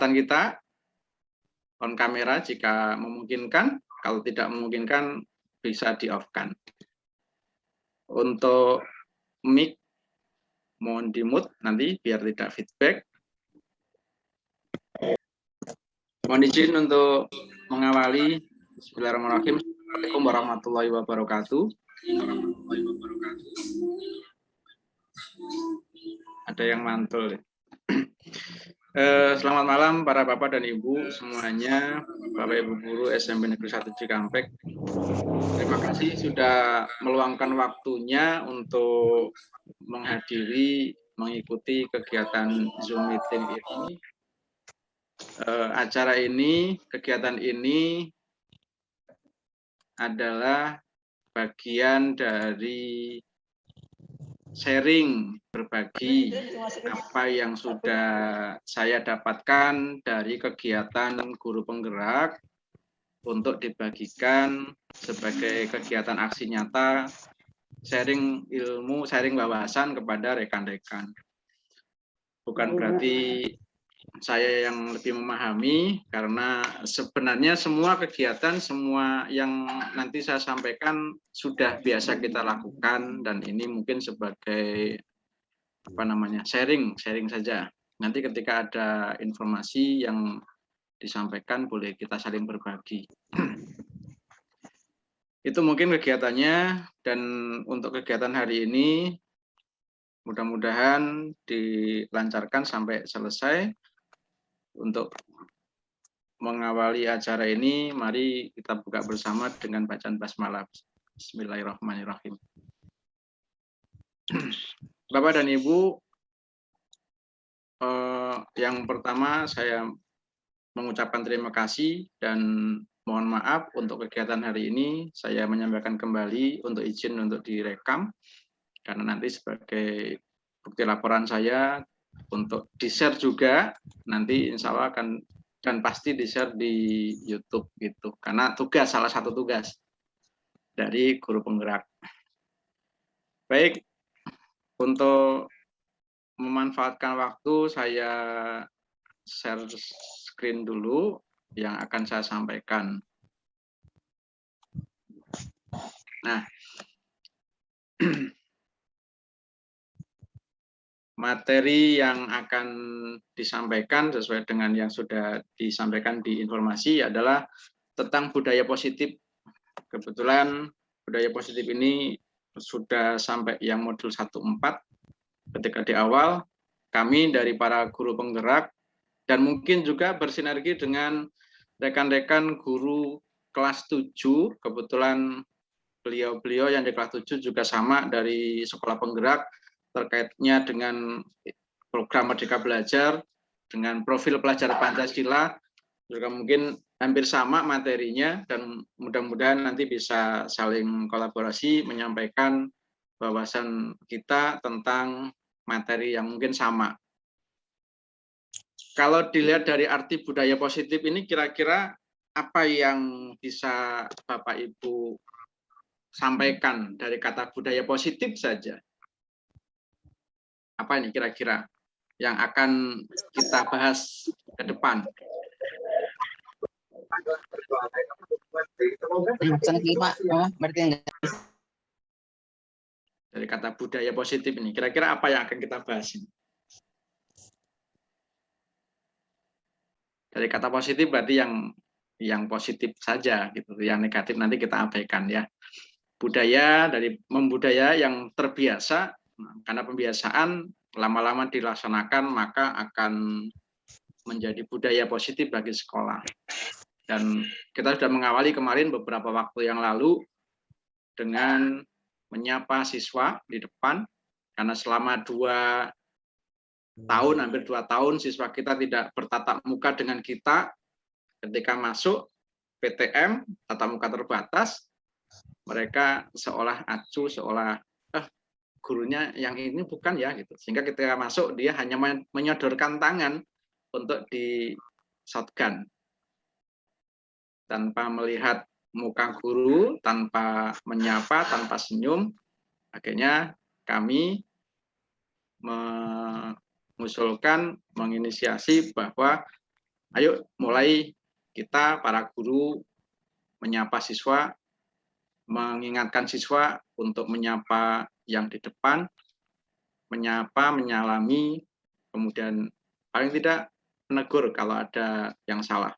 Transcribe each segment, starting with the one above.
kesempatan kita on kamera jika memungkinkan, kalau tidak memungkinkan bisa di-off-kan. Untuk mic mohon di-mute nanti biar tidak feedback. Mohon izin untuk mengawali. Bismillahirrahmanirrahim. Assalamualaikum warahmatullahi wabarakatuh. Ada yang mantul. Selamat malam para bapak dan ibu semuanya, bapak ibu guru SMP Negeri 1 Cikampek. Terima kasih sudah meluangkan waktunya untuk menghadiri, mengikuti kegiatan Zoom meeting ini. Acara ini, kegiatan ini adalah bagian dari sharing, berbagi apa yang sudah saya dapatkan dari kegiatan guru penggerak untuk dibagikan sebagai kegiatan aksi nyata, sharing ilmu, sharing wawasan kepada rekan-rekan. Bukan berarti saya yang lebih memahami, karena sebenarnya semua kegiatan, semua yang nanti saya sampaikan sudah biasa kita lakukan, dan ini mungkin sebagai sharing saja. Nanti ketika ada informasi yang disampaikan boleh kita saling berbagi. Itu mungkin kegiatannya, dan untuk kegiatan hari ini mudah-mudahan dilancarkan sampai selesai. Untuk mengawali acara ini, mari kita buka bersama dengan bacaan basmalah. Bismillahirrahmanirrahim. Bapak dan Ibu, yang pertama saya mengucapkan terima kasih dan mohon maaf untuk kegiatan hari ini. Saya menyampaikan kembali untuk izin untuk direkam, karena nanti sebagai bukti laporan saya untuk di-share juga, nanti insya Allah akan dan pasti di-share di YouTube gitu, karena salah satu tugas dari guru penggerak. Baik, untuk memanfaatkan waktu saya share screen dulu yang akan saya sampaikan. Nah, materi yang akan disampaikan sesuai dengan yang sudah disampaikan di informasi adalah tentang budaya positif. Kebetulan budaya positif ini sudah sampai yang modul 1.4. Ketika di awal, kami dari para guru penggerak dan mungkin juga bersinergi dengan rekan-rekan guru kelas 7, kebetulan beliau-beliau yang di kelas 7 juga sama dari sekolah penggerak, terkaitnya dengan program Merdeka Belajar, dengan profil pelajar Pancasila, juga mungkin hampir sama materinya, dan mudah-mudahan nanti bisa saling kolaborasi menyampaikan wawasan kita tentang materi yang mungkin sama. Kalau dilihat dari arti budaya positif ini, kira-kira apa yang bisa Bapak Ibu sampaikan dari kata budaya positif saja? Apa ini kira-kira yang akan kita bahas ke depan? Dari kata budaya positif ini, kira-kira apa yang akan kita bahas ini? Dari kata positif berarti yang positif saja, gitu. Yang negatif nanti kita abaikan ya. Budaya dari membudaya yang terbiasa, karena pembiasaan lama-lama dilaksanakan maka akan menjadi budaya positif bagi sekolah. Dan kita sudah mengawali kemarin beberapa waktu yang lalu dengan menyapa siswa di depan, karena selama 2 tahun, hampir 2 tahun siswa kita tidak bertatap muka dengan kita. Ketika masuk PTM, tatap muka terbatas, mereka seolah acuh, seolah gurunya yang ini bukan ya gitu. Sehingga ketika masuk dia hanya menyodorkan tangan untuk di shotgun tanpa melihat muka guru, tanpa menyapa, tanpa senyum. Akhirnya kami mengusulkan, menginisiasi bahwa Ayo mulai kita para guru menyapa siswa, mengingatkan siswa untuk menyapa yang di depan, menyapa, menyalami, kemudian paling tidak menegur kalau ada yang salah.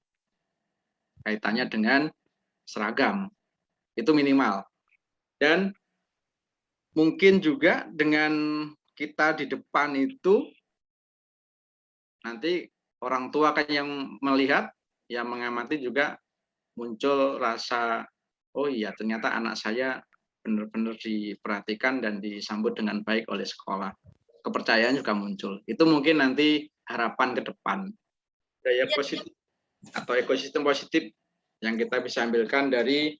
Kaitannya dengan seragam, itu minimal. Dan mungkin juga dengan kita di depan itu, nanti orang tua kan yang melihat, yang mengamati juga muncul rasa, oh iya ternyata anak saya benar-benar diperhatikan dan disambut dengan baik oleh sekolah. Kepercayaan juga muncul. Itu mungkin nanti harapan ke depan. Daya positif atau ekosistem positif yang kita bisa ambilkan dari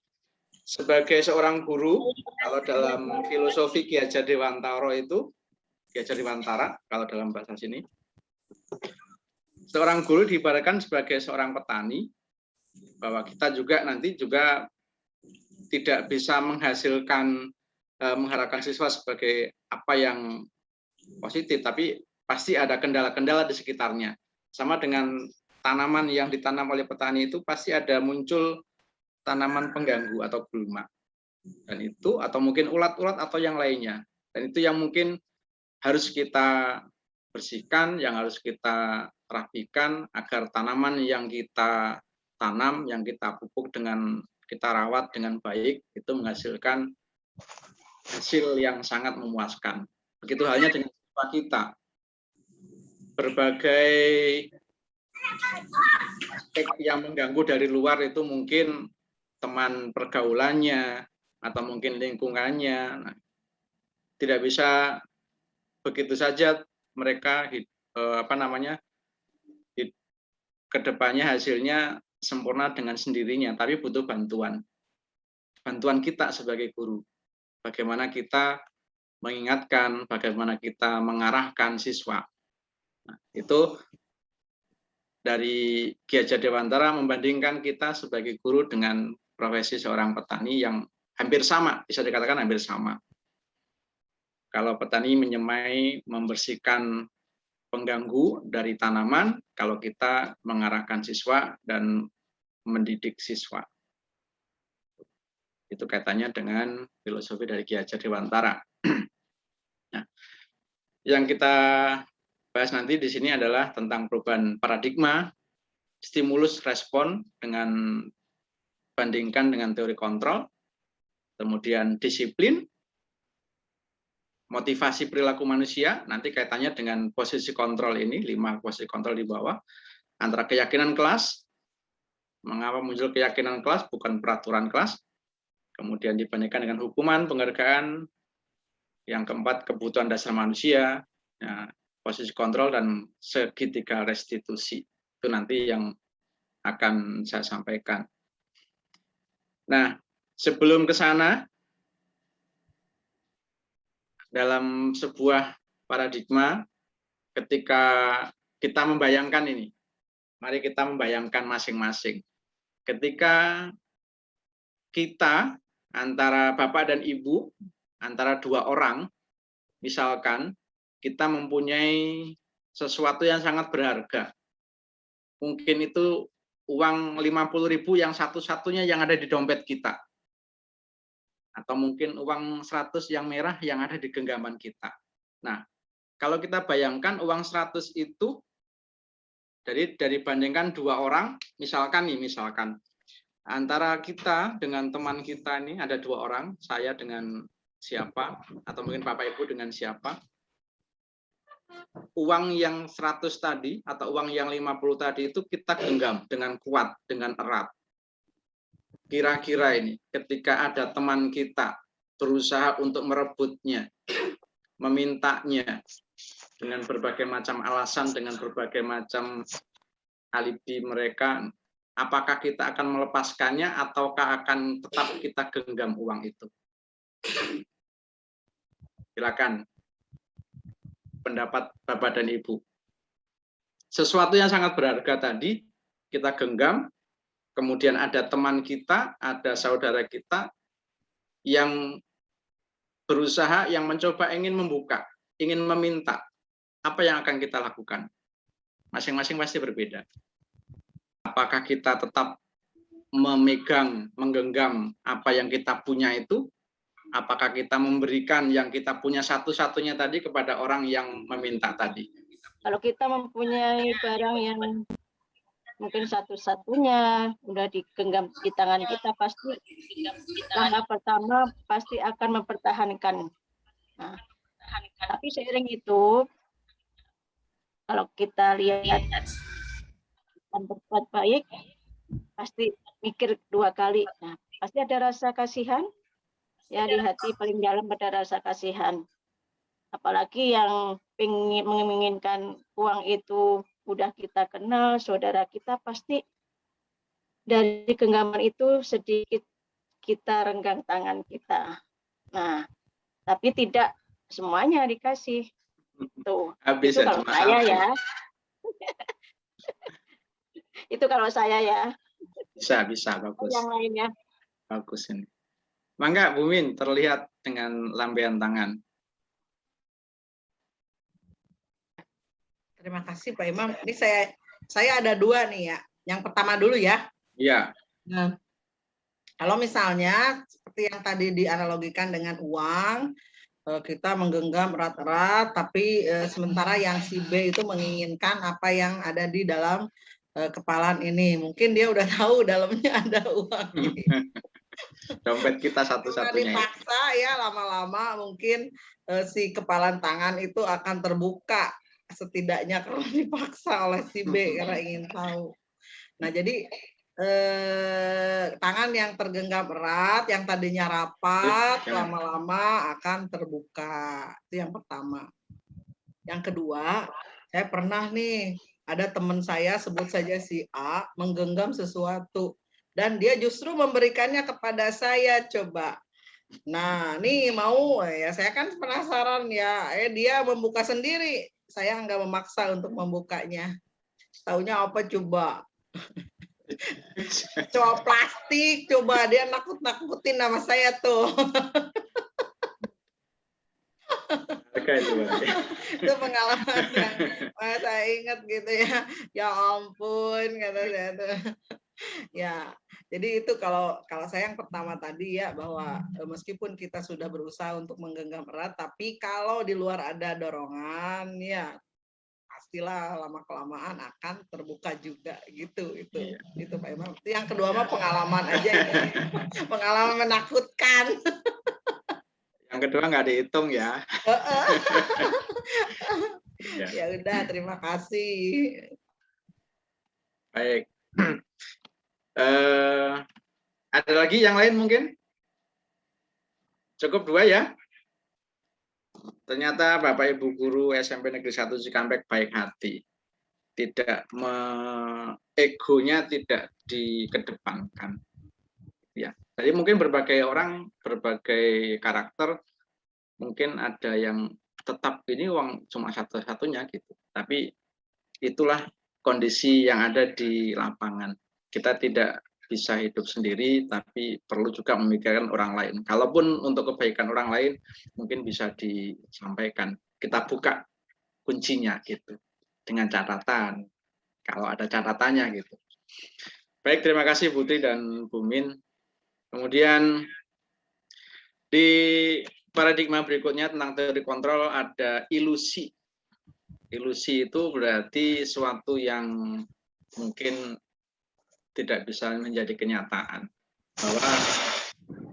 sebagai seorang guru, kalau dalam filosofi Ki Hajar Dewantara itu, Ki Hajar Dewantara kalau dalam bahasa sini, seorang guru diibaratkan sebagai seorang petani, bahwa kita juga nanti juga tidak bisa mengharapkan siswa sebagai apa yang positif, tapi pasti ada kendala-kendala di sekitarnya. Sama dengan tanaman yang ditanam oleh petani itu pasti ada muncul tanaman pengganggu atau gulma. Dan itu atau mungkin ulat-ulat atau yang lainnya. Dan itu yang mungkin harus kita bersihkan, yang harus kita rapikan agar tanaman yang kita tanam, yang kita pupuk dengan kita rawat dengan baik, itu menghasilkan hasil yang sangat memuaskan. Begitu halnya dengan siswa kita. Berbagai aspek yang mengganggu dari luar itu mungkin teman pergaulannya atau mungkin lingkungannya. Nah, tidak bisa begitu saja mereka kedepannya hasilnya sempurna dengan sendirinya, tapi butuh bantuan kita sebagai guru. Bagaimana kita mengingatkan, bagaimana kita mengarahkan siswa. Nah, itu dari Ki Hajar Dewantara membandingkan kita sebagai guru dengan profesi seorang petani yang hampir sama, bisa dikatakan hampir sama. Kalau petani menyemai, membersihkan pengganggu dari tanaman, kalau kita mengarahkan siswa dan mendidik siswa. Itu kaitannya dengan filosofi dari Ki Hajar Dewantara. Nah, yang kita bahas nanti di sini adalah tentang perubahan paradigma, stimulus respon dengan bandingkan dengan teori kontrol, kemudian disiplin, motivasi perilaku manusia, nanti kaitannya dengan posisi kontrol ini, 5 posisi kontrol di bawah, antara keyakinan kelas, mengapa muncul keyakinan kelas, bukan peraturan kelas, kemudian dibandingkan dengan hukuman, penghargaan, yang keempat, kebutuhan dasar manusia, ya, posisi kontrol, dan segitiga restitusi. Itu nanti yang akan saya sampaikan. Nah, sebelum ke sana, dalam sebuah paradigma, ketika kita membayangkan ini, mari kita membayangkan masing-masing. Ketika kita antara bapak dan ibu, antara 2 orang, misalkan kita mempunyai sesuatu yang sangat berharga. Mungkin itu uang 50.000 yang satu-satunya yang ada di dompet kita. Atau mungkin uang 100 yang merah yang ada di genggaman kita. Nah, kalau kita bayangkan uang 100 itu dari bandingkan 2 orang, misalkan antara kita dengan teman kita ini ada 2 orang, saya dengan siapa, atau mungkin Bapak Ibu dengan siapa. Uang yang 100 tadi atau uang yang 50 tadi itu kita genggam dengan kuat, dengan erat. Kira-kira ini ketika ada teman kita berusaha untuk merebutnya, memintanya dengan berbagai macam alasan, dengan berbagai macam alibi mereka, apakah kita akan melepaskannya ataukah akan tetap kita genggam uang itu? Silakan pendapat Bapak dan Ibu. Sesuatu yang sangat berharga tadi kita genggam, kemudian ada teman kita, ada saudara kita yang berusaha, yang mencoba ingin membuka, ingin meminta. Apa yang akan kita lakukan? Masing-masing pasti berbeda. apakah kita tetap memegang, menggenggam apa yang kita punya itu? Apakah kita memberikan yang kita punya satu-satunya tadi kepada orang yang meminta tadi? Kalau kita mempunyai barang yang mungkin satu-satunya udah digenggam di tangan kita, pasti langkah pertama pasti akan mempertahankan. Nah, tapi seiring itu, kalau kita lihat dan berbuat baik, pasti mikir 2 kali. Nah, pasti ada rasa kasihan, ya di hati paling dalam ada rasa kasihan. Apalagi yang menginginkan uang itu udah kita kenal, saudara kita, pasti dari genggaman itu sedikit kita renggang tangan kita. Nah, tapi tidak semuanya dikasih. Tuh, Habis itu kalau saya ya. Itu kalau saya ya. Bisa, bagus. Yang lainnya. Bagus ini. Mangga, Bu Min, terlihat dengan lambaian tangan. Terima kasih Pak Imam. Ini saya ada 2 nih ya. Yang pertama dulu ya. Iya. Nah, kalau misalnya seperti yang tadi dianalogikan dengan uang, kita menggenggam erat-erat, tapi sementara yang si B itu menginginkan apa yang ada di dalam kepalan ini. Mungkin dia udah tahu dalamnya ada uang. Dompet kita satu-satunya. Dipaksa ya, lama-lama mungkin si kepalan tangan itu akan terbuka. Setidaknya kalau dipaksa oleh si B karena ingin tahu. Nah, jadi tangan yang tergenggam erat, yang tadinya rapat, lama-lama akan terbuka. Itu yang pertama. Yang kedua, saya pernah nih, ada teman saya, sebut saja si A, menggenggam sesuatu. Dan dia justru memberikannya kepada saya, coba. Nah, nih mau, ya saya kan penasaran ya, dia membuka sendiri. Saya nggak memaksa untuk membukanya. Taunya apa coba? Coba plastik, coba dia nakut-nakutin nama saya tuh. Itu pengalaman yang saya ingat gitu ya. Ya ampun, kata saya tuh. Ya, jadi itu kalau saya yang pertama tadi ya, bahwa meskipun kita sudah berusaha untuk menggenggam erat, tapi kalau di luar ada dorongan, ya pastilah lama-kelamaan akan terbuka juga gitu. Itu Pak Imam. Itu yang kedua mah pengalaman aja ya. Pengalaman menakutkan. Yang kedua nggak dihitung ya. Ya udah, terima kasih. Baik. Ada lagi yang lain mungkin? Cukup 2 ya? Ternyata Bapak Ibu Guru SMP Negeri 1 Cikampek baik hati. Egonya tidak dikedepankan. Ya. Jadi mungkin berbagai orang, berbagai karakter, mungkin ada yang tetap ini uang cuma satu-satunya gitu. Tapi itulah kondisi yang ada di lapangan. Kita tidak bisa hidup sendiri, tapi perlu juga memikirkan orang lain. Kalaupun untuk kebaikan orang lain, mungkin bisa disampaikan. Kita buka kuncinya gitu, dengan catatan. Kalau ada catatannya gitu. Baik, terima kasih Putri dan Bu Min. Kemudian di paradigma berikutnya tentang teori kontrol ada ilusi. Ilusi itu berarti sesuatu yang mungkin tidak bisa menjadi kenyataan. Bahwa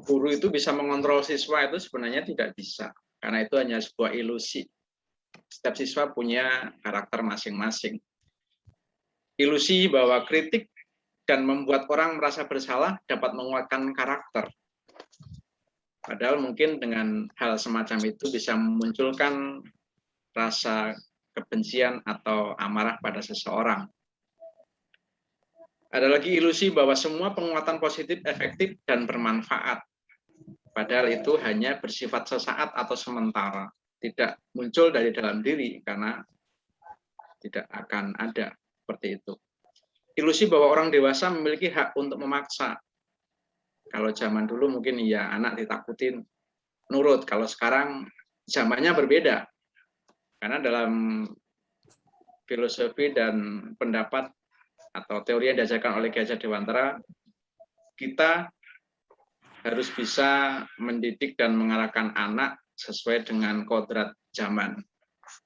guru itu bisa mengontrol siswa itu sebenarnya tidak bisa. Karena itu hanya sebuah ilusi. Setiap siswa punya karakter masing-masing. Ilusi bahwa kritik dan membuat orang merasa bersalah dapat menguatkan karakter. Padahal mungkin dengan hal semacam itu bisa memunculkan rasa kebencian atau amarah pada seseorang. Ada lagi ilusi bahwa semua penguatan positif efektif dan bermanfaat. Padahal itu hanya bersifat sesaat atau sementara. Tidak muncul dari dalam diri karena tidak akan ada seperti itu. Ilusi bahwa orang dewasa memiliki hak untuk memaksa. Kalau zaman dulu mungkin ya anak ditakutin nurut. Kalau sekarang zamannya berbeda. Karena dalam filosofi dan pendapat atau teori yang diajarkan oleh Ki Hajar Dewantara, kita harus bisa mendidik dan mengarahkan anak sesuai dengan kodrat zaman.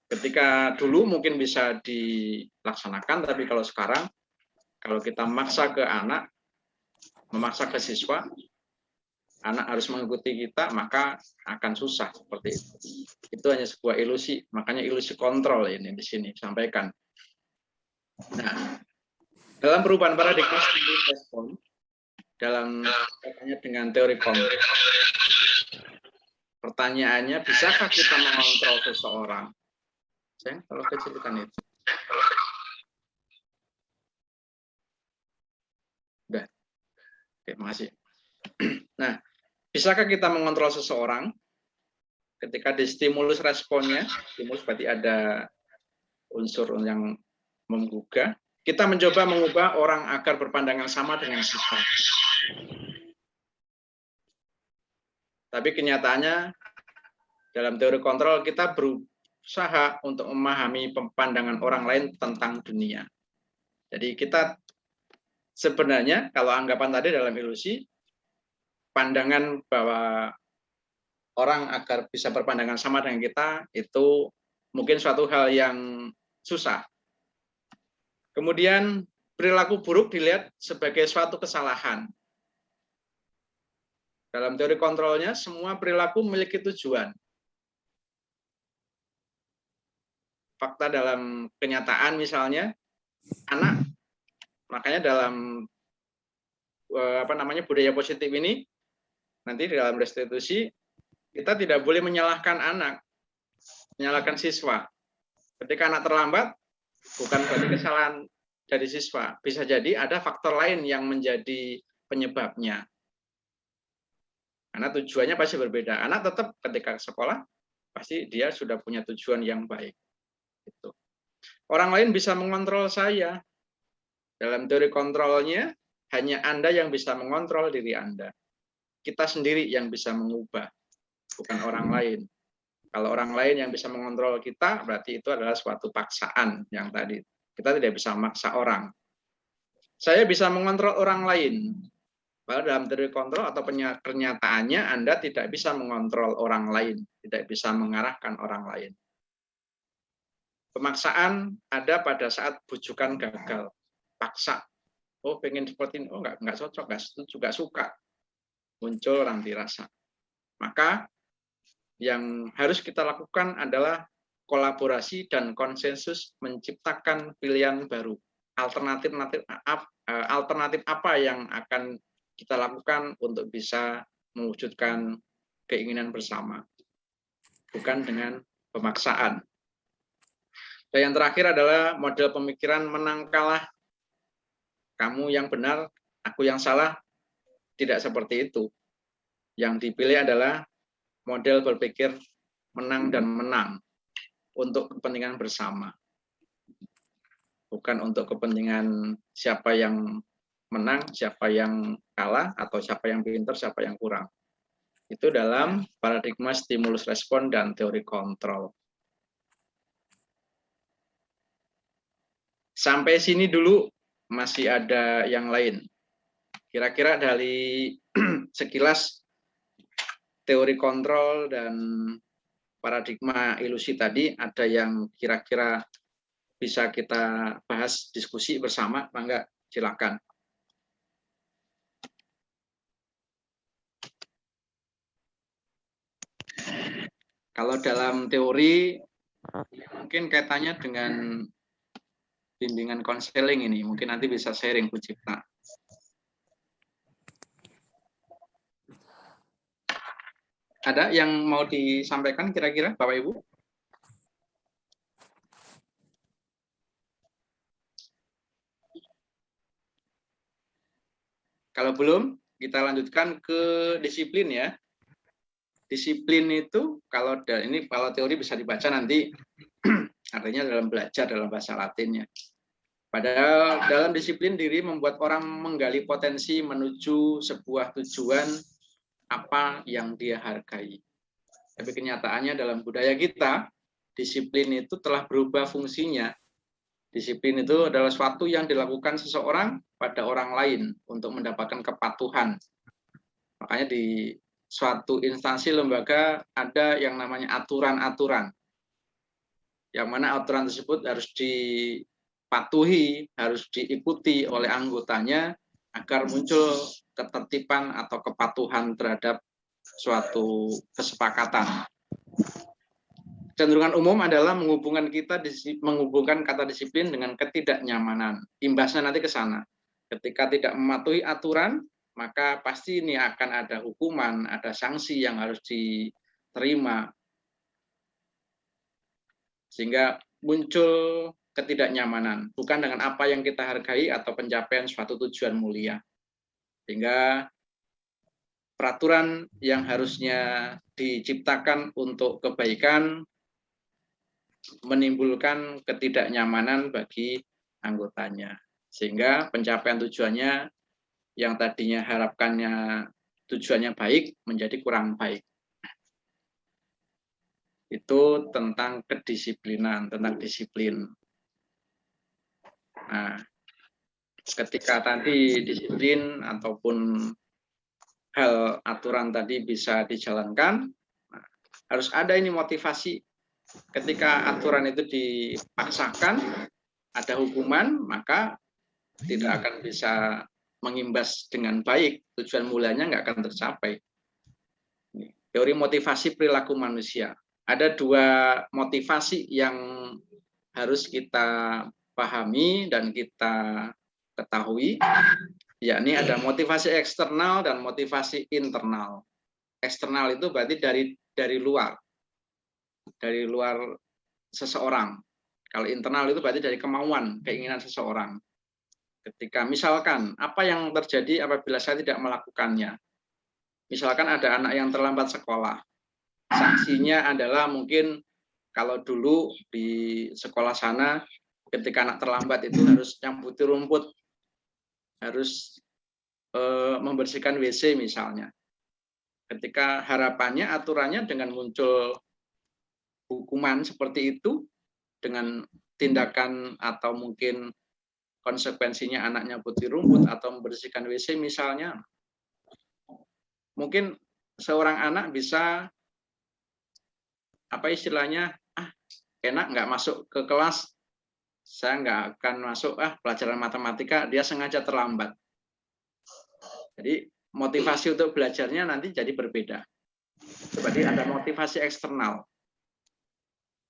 Ketika dulu mungkin bisa dilaksanakan, tapi kalau sekarang, kalau kita memaksa ke anak, memaksa ke siswa, anak harus mengikuti kita, maka akan susah seperti itu. Itu hanya sebuah ilusi, makanya ilusi kontrol ini di sini sampaikan. Nah, dalam perubahan paradigma stimulus respon, dalam kaitannya dengan teori kontrol, pertanyaannya, bisakah kita mengontrol seseorang? Saya kalau kecilkan itu. Udah. Oke, makasih. Nah, bisakah kita mengontrol seseorang ketika di stimulus responnya, stimulus berarti ada unsur yang menggugah, kita mencoba mengubah orang agar berpandangan sama dengan kita. Tapi kenyataannya dalam teori kontrol kita berusaha untuk memahami pandangan orang lain tentang dunia. Jadi kita sebenarnya kalau anggapan tadi dalam ilusi, pandangan bahwa orang agar bisa berpandangan sama dengan kita itu mungkin suatu hal yang susah. Kemudian perilaku buruk dilihat sebagai suatu kesalahan. Dalam teori kontrolnya, semua perilaku memiliki tujuan. Fakta dalam kenyataan misalnya, anak, makanya dalam budaya positif ini, nanti dalam restitusi, kita tidak boleh menyalahkan anak, menyalahkan siswa. Ketika anak terlambat, bukan berarti kesalahan dari siswa. Bisa jadi ada faktor lain yang menjadi penyebabnya. Karena tujuannya pasti berbeda. Anak tetap ketika sekolah, pasti dia sudah punya tujuan yang baik. Gitu. Orang lain bisa mengontrol saya. Dalam teori kontrolnya, hanya Anda yang bisa mengontrol diri Anda. Kita sendiri yang bisa mengubah, bukan orang lain. Kalau orang lain yang bisa mengontrol kita, berarti itu adalah suatu paksaan yang tadi. Kita tidak bisa memaksa orang. Saya bisa mengontrol orang lain. Padahal dalam teori kontrol atau kenyataannya Anda tidak bisa mengontrol orang lain, tidak bisa mengarahkan orang lain. Pemaksaan ada pada saat bujukan gagal, paksa. Oh, pengen seperti ini, oh nggak cocok, nggak setuju, nggak suka. Muncul ranti rasa. Maka yang harus kita lakukan adalah kolaborasi dan konsensus menciptakan pilihan baru. Alternatif apa yang akan kita lakukan untuk bisa mewujudkan keinginan bersama, bukan dengan pemaksaan. Dan yang terakhir adalah model pemikiran menang kalah. Kamu yang benar, aku yang salah, tidak seperti itu. Yang dipilih adalah model berpikir menang dan menang untuk kepentingan bersama. Bukan untuk kepentingan siapa yang menang, siapa yang kalah, atau siapa yang pintar, siapa yang kurang. Itu dalam paradigma stimulus respon dan teori kontrol. Sampai sini dulu masih ada yang lain. Kira-kira dari sekilas teori kontrol dan paradigma ilusi tadi, ada yang kira-kira bisa kita bahas diskusi bersama, Bangga, silakan. Kalau dalam teori, mungkin kaitannya dengan bimbingan konseling ini, mungkin nanti bisa sharing Bu Cipta. Ada yang mau disampaikan kira-kira Bapak Ibu? Kalau belum, kita lanjutkan ke disiplin ya. Disiplin itu kalau teori bisa dibaca nanti artinya dalam belajar dalam bahasa Latinnya. Padahal dalam disiplin diri membuat orang menggali potensi menuju sebuah tujuan apa yang dia hargai. Tapi kenyataannya dalam budaya kita, disiplin itu telah berubah fungsinya Disiplin itu adalah sesuatu yang dilakukan seseorang pada orang lain untuk mendapatkan kepatuhan. Makanya di suatu instansi lembaga ada yang namanya aturan-aturan. Yang mana aturan tersebut harus dipatuhi, harus diikuti oleh anggotanya agar muncul ketertiban atau kepatuhan terhadap suatu kesepakatan. Cenderungan umum adalah menghubungkan kata disiplin dengan ketidaknyamanan. Imbasnya nanti ke sana. Ketika tidak mematuhi aturan, maka pasti ini akan ada hukuman, ada sanksi yang harus diterima. Sehingga muncul ketidaknyamanan, bukan dengan apa yang kita hargai atau pencapaian suatu tujuan mulia. Sehingga peraturan yang harusnya diciptakan untuk kebaikan menimbulkan ketidaknyamanan bagi anggotanya. Sehingga pencapaian tujuannya yang tadinya harapannya tujuannya baik menjadi kurang baik. Itu tentang kedisiplinan, tentang disiplin. Nah, ketika tadi disiplin ataupun hal aturan tadi bisa dijalankan, harus ada ini motivasi. Ketika aturan itu dipaksakan, ada hukuman, maka tidak akan bisa mengimbas dengan baik, tujuan mulanya nggak akan tercapai. Teori motivasi perilaku manusia. Ada dua motivasi yang harus kita pahami dan kita ketahui, yakni ada motivasi eksternal dan motivasi internal. Eksternal itu berarti dari luar seseorang. Kalau internal itu berarti dari kemauan, keinginan seseorang. Ketika misalkan apa yang terjadi apabila saya tidak melakukannya. Misalkan ada anak yang terlambat sekolah. Sanksinya adalah mungkin kalau dulu di sekolah sana ketika anak terlambat itu harus nyambuti rumput, harus membersihkan WC misalnya. Ketika harapannya aturannya dengan muncul hukuman seperti itu, dengan tindakan atau mungkin konsekuensinya anaknya putih rumput atau membersihkan WC misalnya, mungkin seorang anak bisa apa istilahnya, enak nggak masuk ke kelas, saya nggak akan masuk pelajaran matematika, dia sengaja terlambat. Jadi motivasi untuk belajarnya nanti jadi berbeda. Berarti ada motivasi eksternal.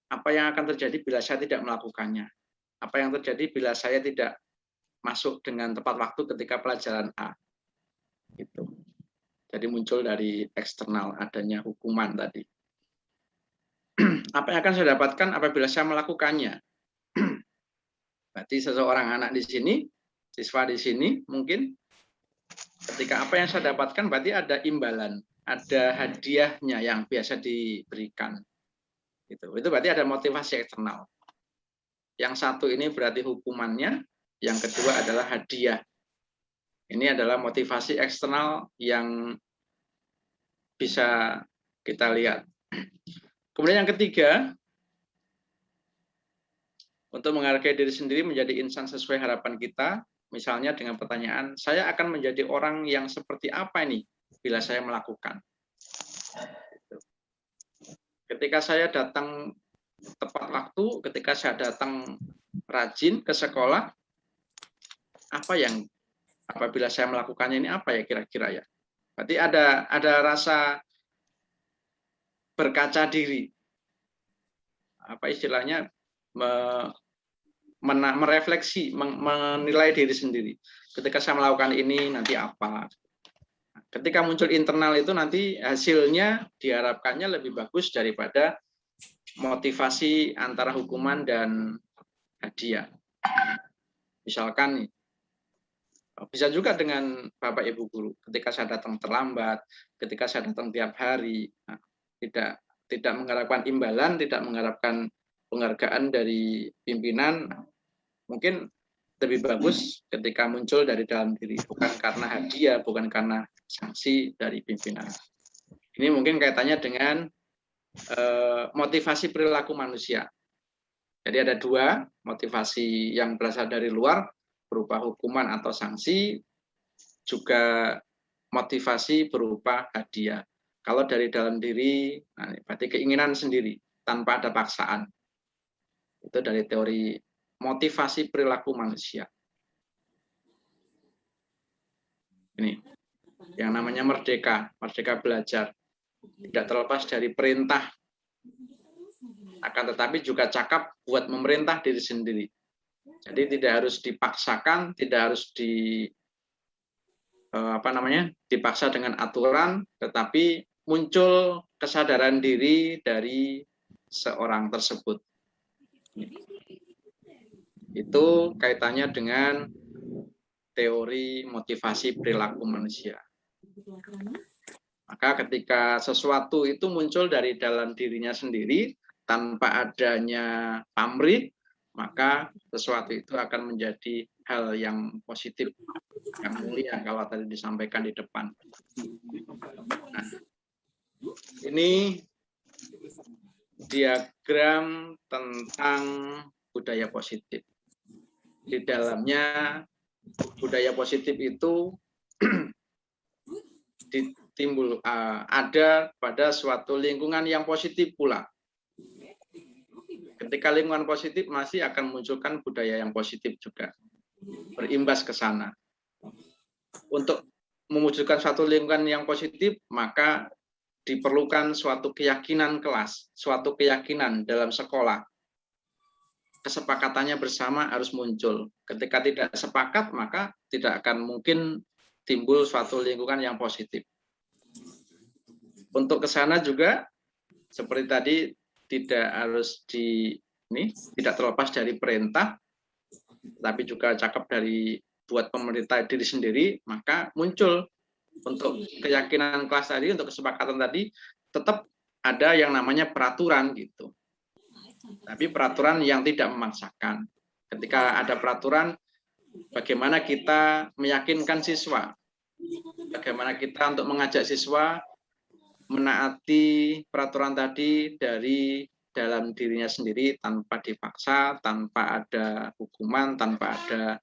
Apa yang akan terjadi bila saya tidak melakukannya? Apa yang terjadi bila saya tidak masuk dengan tepat waktu ketika pelajaran A? Gitu. Jadi muncul dari eksternal adanya hukuman tadi. Apa yang akan saya dapatkan apabila saya melakukannya? Berarti seseorang anak di sini, siswa di sini mungkin ketika apa yang saya dapatkan berarti ada imbalan, ada hadiahnya yang biasa diberikan. Itu berarti ada motivasi eksternal. Yang satu ini berarti hukumannya, yang kedua adalah hadiah. Ini adalah motivasi eksternal yang bisa kita lihat. Kemudian yang ketiga, untuk menghargai diri sendiri menjadi insan sesuai harapan kita, misalnya dengan pertanyaan, saya akan menjadi orang yang seperti apa ini bila saya melakukan. Ketika saya datang tepat waktu, ketika saya datang rajin ke sekolah, apa yang apabila saya melakukannya ini apa ya kira-kira ya? Berarti ada rasa berkaca diri. Apa istilahnya? Merefleksi, menilai diri sendiri. Ketika saya melakukan ini nanti apa? Ketika muncul internal itu nanti hasilnya diharapkannya lebih bagus daripada motivasi antara hukuman dan hadiah. Misalkan nih, bisa juga dengan Bapak Ibu guru. Ketika saya datang terlambat, ketika saya datang tiap hari, tidak mengharapkan imbalan, tidak mengharapkan penghargaan dari pimpinan, mungkin lebih bagus ketika muncul dari dalam diri, bukan karena hadiah, bukan karena sanksi dari pimpinan. Ini mungkin kaitannya dengan motivasi perilaku manusia. Jadi ada dua, motivasi yang berasal dari luar berupa hukuman atau sanksi, juga motivasi berupa hadiah. Kalau dari dalam diri, nah, berarti keinginan sendiri tanpa ada paksaan. Itu dari teori motivasi perilaku manusia. Ini yang namanya merdeka, merdeka belajar. Tidak terlepas dari perintah, akan tetapi juga cakap buat memerintah diri sendiri. Jadi tidak harus dipaksakan, tidak harus dipaksa dengan aturan, tetapi muncul kesadaran diri dari seorang tersebut. Itu kaitannya dengan teori motivasi perilaku manusia. Maka ketika sesuatu itu muncul dari dalam dirinya sendiri tanpa adanya pamrih, maka sesuatu itu akan menjadi hal yang positif, yang mulia kalau tadi disampaikan di depan. Nah, ini diagram tentang budaya positif. Di dalamnya budaya positif itu ada pada suatu lingkungan yang positif pula. Ketika lingkungan positif masih akan munculkan budaya yang positif juga, berimbas ke sana. Untuk mewujudkan suatu lingkungan yang positif, maka diperlukan suatu keyakinan kelas, suatu keyakinan dalam sekolah. Kesepakatannya bersama harus muncul. Ketika tidak sepakat, maka tidak akan mungkin timbul suatu lingkungan yang positif. Untuk ke sana juga, seperti tadi, tidak harus tidak terlepas dari perintah, tapi juga cakap dari buat pemerintah diri sendiri, maka muncul untuk keyakinan kelas tadi, untuk kesepakatan tadi, tetap ada yang namanya peraturan gitu. Tapi peraturan yang tidak memaksakan. Ketika ada peraturan, bagaimana kita meyakinkan siswa? Bagaimana kita untuk mengajak siswa menaati peraturan tadi dari dalam dirinya sendiri tanpa dipaksa, tanpa ada hukuman, tanpa ada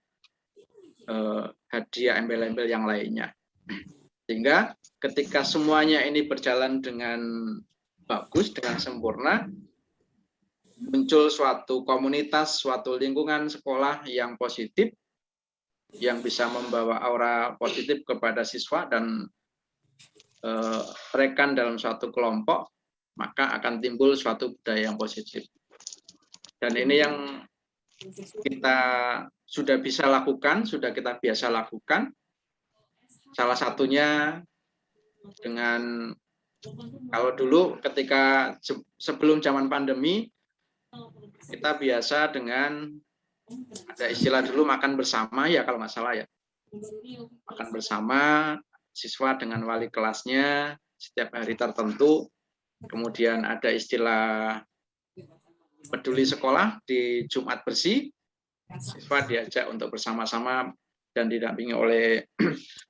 hadiah embel-embel yang lainnya. Sehingga ketika semuanya ini berjalan dengan bagus, dengan sempurna, muncul suatu komunitas, suatu lingkungan sekolah yang positif, yang bisa membawa aura positif kepada siswa dan rekan dalam suatu kelompok, maka akan timbul suatu budaya yang positif. Dan ini yang kita sudah bisa lakukan, sudah kita biasa lakukan. Salah satunya dengan, kalau dulu ketika sebelum zaman pandemi, kita biasa dengan, ada istilah dulu makan bersama ya kalau nggak salah ya. Makan bersama, siswa dengan wali kelasnya setiap hari tertentu. Kemudian ada istilah peduli sekolah di Jumat bersih, siswa diajak untuk bersama-sama dan didampingi oleh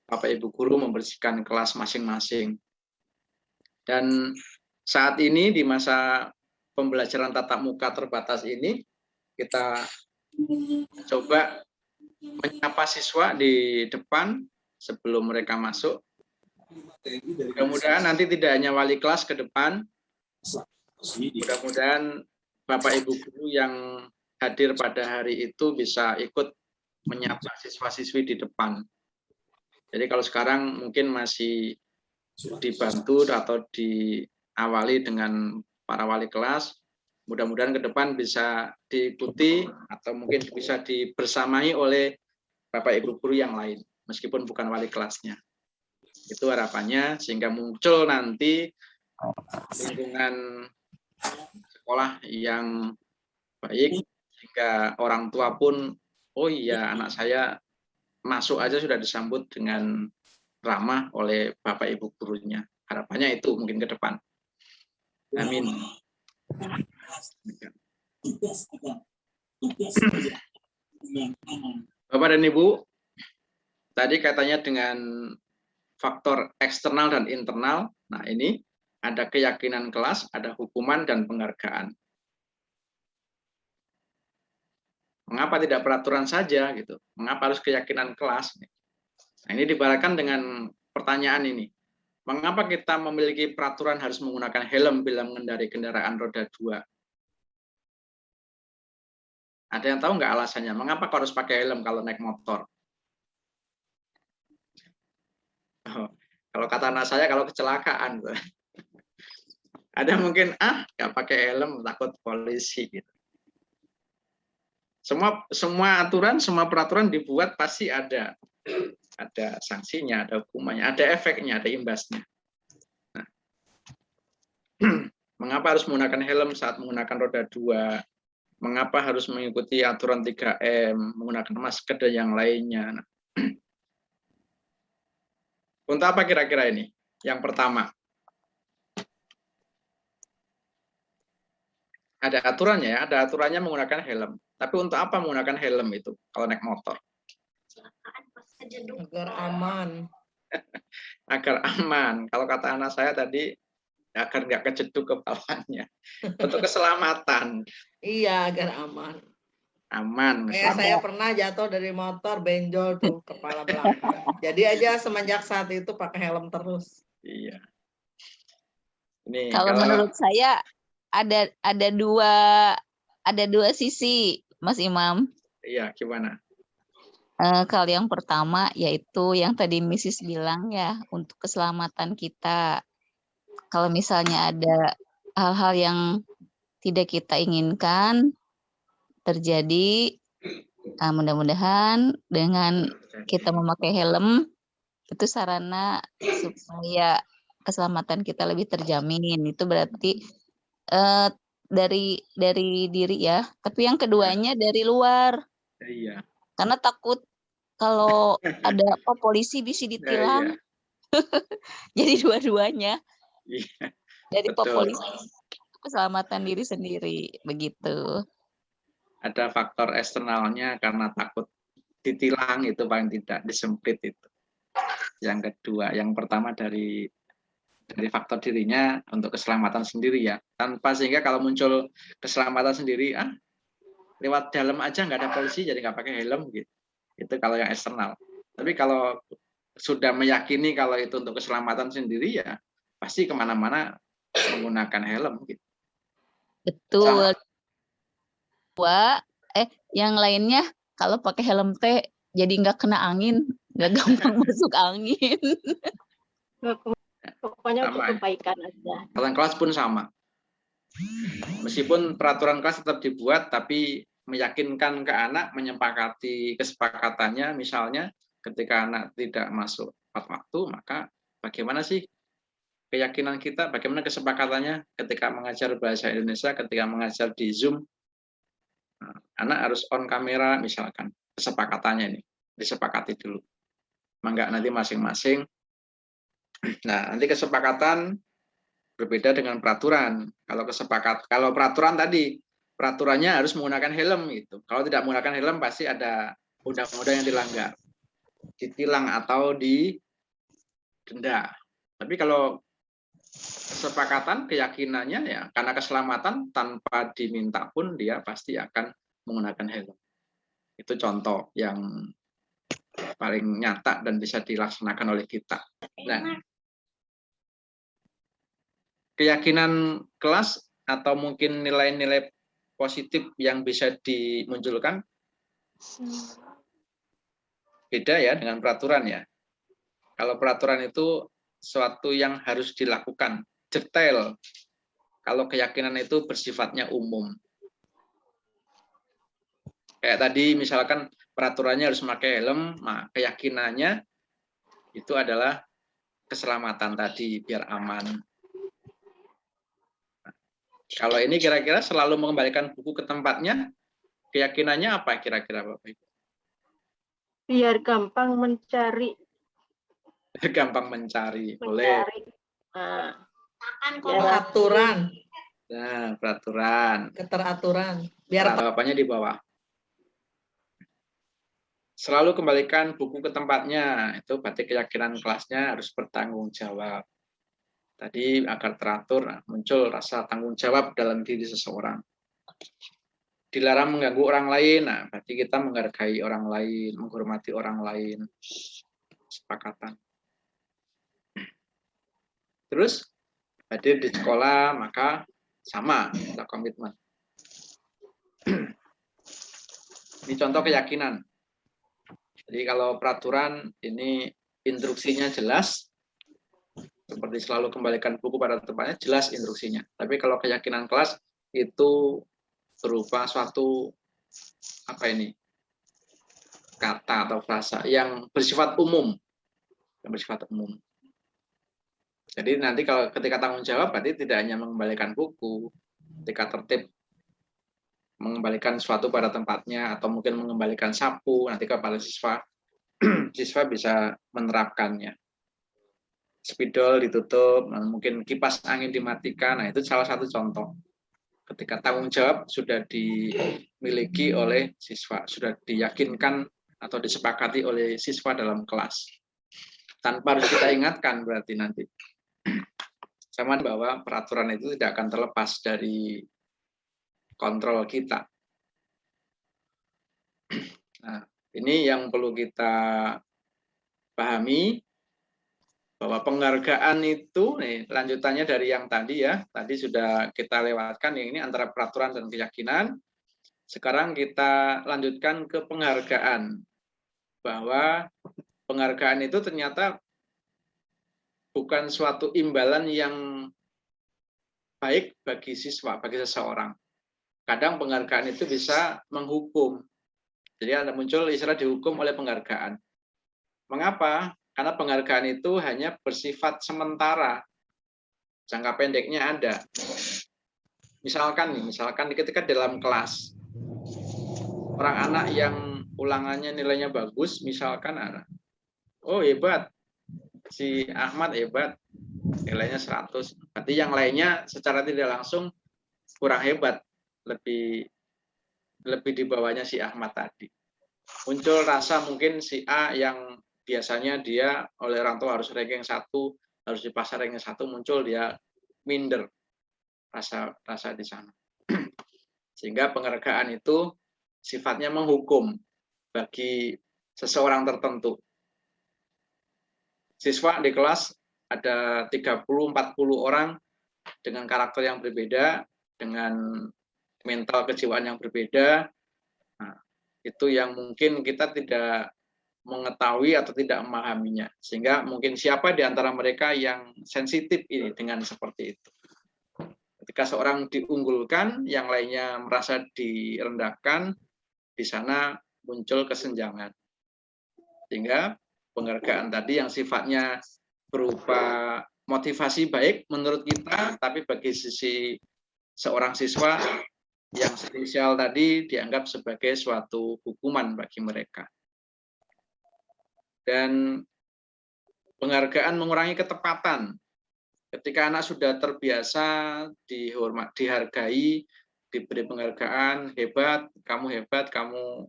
Bapak Ibu guru membersihkan kelas masing-masing. Dan saat ini di masa pembelajaran tatap muka terbatas ini, kita coba menyapa siswa di depan sebelum mereka masuk. Mudah-mudahan nanti tidak hanya wali kelas ke depan, mudah-mudahan Bapak Ibu guru yang hadir pada hari itu bisa ikut menyapa siswa-siswi di depan. Jadi kalau sekarang mungkin masih dibantu atau diawali dengan para wali kelas, mudah-mudahan ke depan bisa diikuti atau mungkin bisa dibersamai oleh Bapak Ibu guru yang lain, meskipun bukan wali kelasnya. Itu harapannya, sehingga muncul nanti lingkungan sekolah yang baik, sehingga orang tua pun, oh iya anak saya masuk aja sudah disambut dengan ramah oleh Bapak Ibu gurunya. Harapannya itu mungkin ke depan. Amin. Bapak dan Ibu, tadi katanya dengan faktor eksternal dan internal. Nah, ini ada keyakinan kelas, ada hukuman dan penghargaan. Mengapa tidak peraturan saja gitu? Mengapa harus keyakinan kelas? Nah, ini dibaratkan dengan pertanyaan ini. Mengapa kita memiliki peraturan harus menggunakan helm bila mengendarai kendaraan roda 2? Ada yang tahu nggak alasannya? Mengapa kau harus pakai helm kalau naik motor? Oh, kalau kata anak saya, kalau kecelakaan. Ada mungkin, nggak pakai helm, takut polisi. Gitu. Semua aturan, semua peraturan dibuat pasti ada sanksinya, ada hukumannya, ada efeknya, ada imbasnya. Nah, mengapa harus menggunakan helm saat menggunakan roda 2? Mengapa harus mengikuti aturan 3M, menggunakan masker dan yang lainnya? Nah, untuk apa kira-kira ini? Yang pertama, ada aturannya ya, ada aturannya menggunakan helm. Tapi untuk apa menggunakan helm itu kalau naik motor? Agar aman. Agar aman. Kalau kata anak saya tadi, agar nggak kejeduk kepalanya. Untuk keselamatan. Iya, agar aman. Aman. Saya pernah jatuh dari motor, benjol tuh kepala belakang. Jadi aja semenjak saat itu pakai helm terus. Iya. Ini kalau menurut saya ada dua sisi, Mas Imam. Iya, gimana? Kalau yang pertama yaitu yang tadi Mrs. bilang ya, untuk keselamatan kita. Kalau misalnya ada hal-hal yang tidak kita inginkan terjadi, mudah-mudahan dengan kita memakai helm itu sarana supaya keselamatan kita lebih terjamin. Itu berarti dari diri ya. Tapi yang keduanya dari luar. Iya. Karena takut kalau ada polisi bisa ditilang. Jadi dua-duanya. Iya. Dari Betul. polisi keselamatan diri sendiri begitu. Ada faktor eksternalnya karena takut ditilang, itu paling tidak disemprit itu. Yang kedua, yang pertama dari faktor dirinya untuk keselamatan sendiri ya. Tanpa sehingga kalau muncul keselamatan sendiri, lewat dalam aja nggak ada polisi jadi nggak pakai helm gitu. Itu kalau yang eksternal. Tapi kalau sudah meyakini kalau itu untuk keselamatan sendiri ya pasti kemana-mana menggunakan helm gitu. Betul. Yang lainnya kalau pakai helm jadi nggak kena angin, nggak gampang masuk angin. Pokoknya untuk kebaikan aja. Peraturan kelas pun sama. Meskipun peraturan kelas tetap dibuat, tapi meyakinkan ke anak, menyepakati kesepakatannya, misalnya ketika anak tidak masuk tepat waktu, maka bagaimana sih keyakinan kita, bagaimana kesepakatannya ketika mengajar bahasa Indonesia, ketika mengajar di Zoom, anak harus on kamera misalkan, kesepakatannya ini, disepakati dulu. Maka nanti masing-masing, nah nanti kesepakatan berbeda dengan peraturan. Kalau peraturan tadi, peraturannya harus menggunakan helm gitu. Kalau tidak menggunakan helm pasti ada undang-undang yang dilanggar, ditilang atau didenda. Tapi kalau kesepakatan, keyakinannya ya karena keselamatan tanpa diminta pun dia pasti akan menggunakan helm. Itu contoh yang paling nyata dan bisa dilaksanakan oleh kita. Nah, keyakinan kelas atau mungkin nilai-nilai positif yang bisa dimunculkan beda ya dengan peraturan ya. Kalau peraturan itu suatu yang harus dilakukan detail. Kalau keyakinan itu bersifatnya umum. Kayak tadi misalkan peraturannya harus memakai helm, nah keyakinannya itu adalah keselamatan tadi biar aman. Kalau ini kira-kira selalu mengembalikan buku ke tempatnya, keyakinannya apa kira-kira Bapak Ibu? Biar gampang mencari. Gampang mencari. Boleh. Peraturan. Nah, peraturan. Keteraturan. Biar Bapaknya di bawah. Selalu kembalikan buku ke tempatnya. Itu berarti keyakinan kelasnya harus bertanggung jawab. Tadi agar teratur muncul rasa tanggung jawab dalam diri seseorang. dilarang mengganggu orang lain. Nah, berarti kita menghargai orang lain, menghormati orang lain. Sepakatan. Terus hadir di sekolah, maka sama kita komitmen. Ini contoh keyakinan. Jadi kalau peraturan ini instruksinya jelas, seperti selalu kembalikan buku pada tempatnya, jelas instruksinya. Tapi kalau keyakinan kelas itu berupa suatu apa ini, kata atau frasa yang bersifat umum, Jadi nanti kalau ketika tanggung jawab berarti tidak hanya mengembalikan buku, ketika tertib mengembalikan sesuatu pada tempatnya atau mungkin mengembalikan sapu nanti kepada siswa, siswa bisa menerapkannya. Spidol ditutup, mungkin kipas angin dimatikan. Nah, itu salah satu contoh. Ketika tanggung jawab sudah dimiliki oleh siswa, sudah diyakinkan atau disepakati oleh siswa dalam kelas. Tanpa harus kita ingatkan berarti nanti. Sama bahwa peraturan itu tidak akan terlepas dari kontrol kita. Nah, ini yang perlu kita pahami. Bahwa penghargaan itu, nih lanjutannya dari yang tadi ya, tadi sudah kita lewatkan, yang ini antara peraturan dan keyakinan. Sekarang kita lanjutkan ke penghargaan. Bahwa penghargaan itu ternyata bukan suatu imbalan yang baik bagi siswa, bagi seseorang. Kadang penghargaan itu bisa menghukum. Jadi ada muncul istilah dihukum oleh penghargaan. Mengapa? Karena penghargaan itu hanya bersifat sementara. Jangka pendeknya ada. Misalkan ketika dalam kelas, orang anak yang ulangannya nilainya bagus, misalkan ada, oh hebat, si Ahmad hebat, nilainya 100. Berarti yang lainnya secara tidak langsung kurang hebat, lebih di bawahnya si Ahmad tadi. Muncul rasa mungkin si A yang biasanya dia oleh orang tua harus ranking 1, harus di pasar ranking 1, muncul dia minder rasa di sana. Sehingga penghargaan itu sifatnya menghukum bagi seseorang tertentu. Siswa di kelas ada 30-40 orang dengan karakter yang berbeda, dengan mental kejiwaan yang berbeda. Nah, itu yang mungkin kita tidak mengetahui atau tidak memahaminya, sehingga mungkin siapa di antara mereka yang sensitif ini dengan seperti itu. Ketika seorang diunggulkan, yang lainnya merasa direndahkan, di sana muncul kesenjangan. Sehingga penghargaan tadi yang sifatnya berupa motivasi baik menurut kita, tapi bagi sisi seorang siswa yang spesial tadi dianggap sebagai suatu hukuman bagi mereka. Dan penghargaan mengurangi ketepatan. Ketika anak sudah terbiasa dihargai, diberi penghargaan, hebat, kamu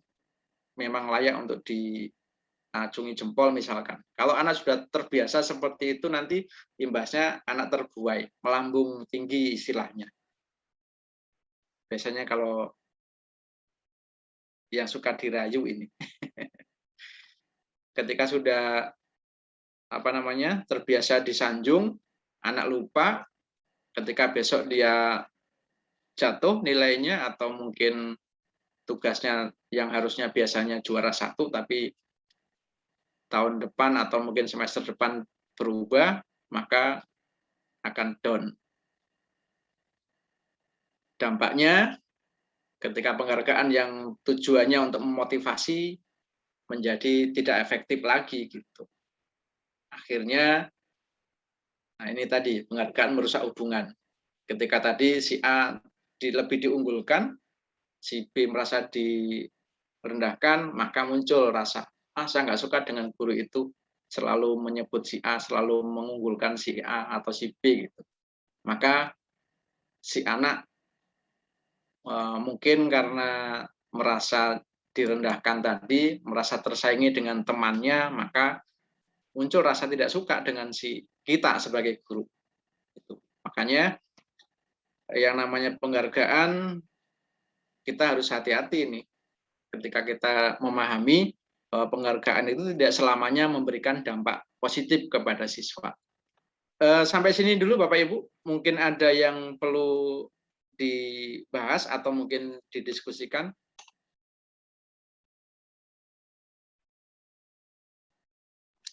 memang layak untuk diacungi jempol misalkan. Kalau anak sudah terbiasa seperti itu, nanti imbasnya anak terbuai, melambung tinggi istilahnya. Biasanya kalau yang suka dirayu ini. Ketika sudah terbiasa disanjung, anak lupa, ketika besok dia jatuh nilainya atau mungkin tugasnya yang harusnya biasanya juara 1, tapi tahun depan atau mungkin semester depan berubah, maka akan down. Dampaknya ketika penghargaan yang tujuannya untuk memotivasi menjadi tidak efektif lagi gitu. Akhirnya, nah ini tadi penghargaan merusak hubungan. Ketika tadi si A lebih diunggulkan, si B merasa direndahkan, maka muncul rasa, saya nggak suka dengan guru itu, selalu menyebut si A, selalu mengunggulkan si A atau si B gitu. Maka si anak mungkin karena merasa direndahkan tadi, merasa tersaingi dengan temannya, maka muncul rasa tidak suka dengan kita sebagai guru. Makanya yang namanya penghargaan kita harus hati-hati nih ketika kita memahami bahwa penghargaan itu tidak selamanya memberikan dampak positif kepada siswa. Sampai sini dulu Bapak Ibu, mungkin ada yang perlu dibahas atau mungkin didiskusikan.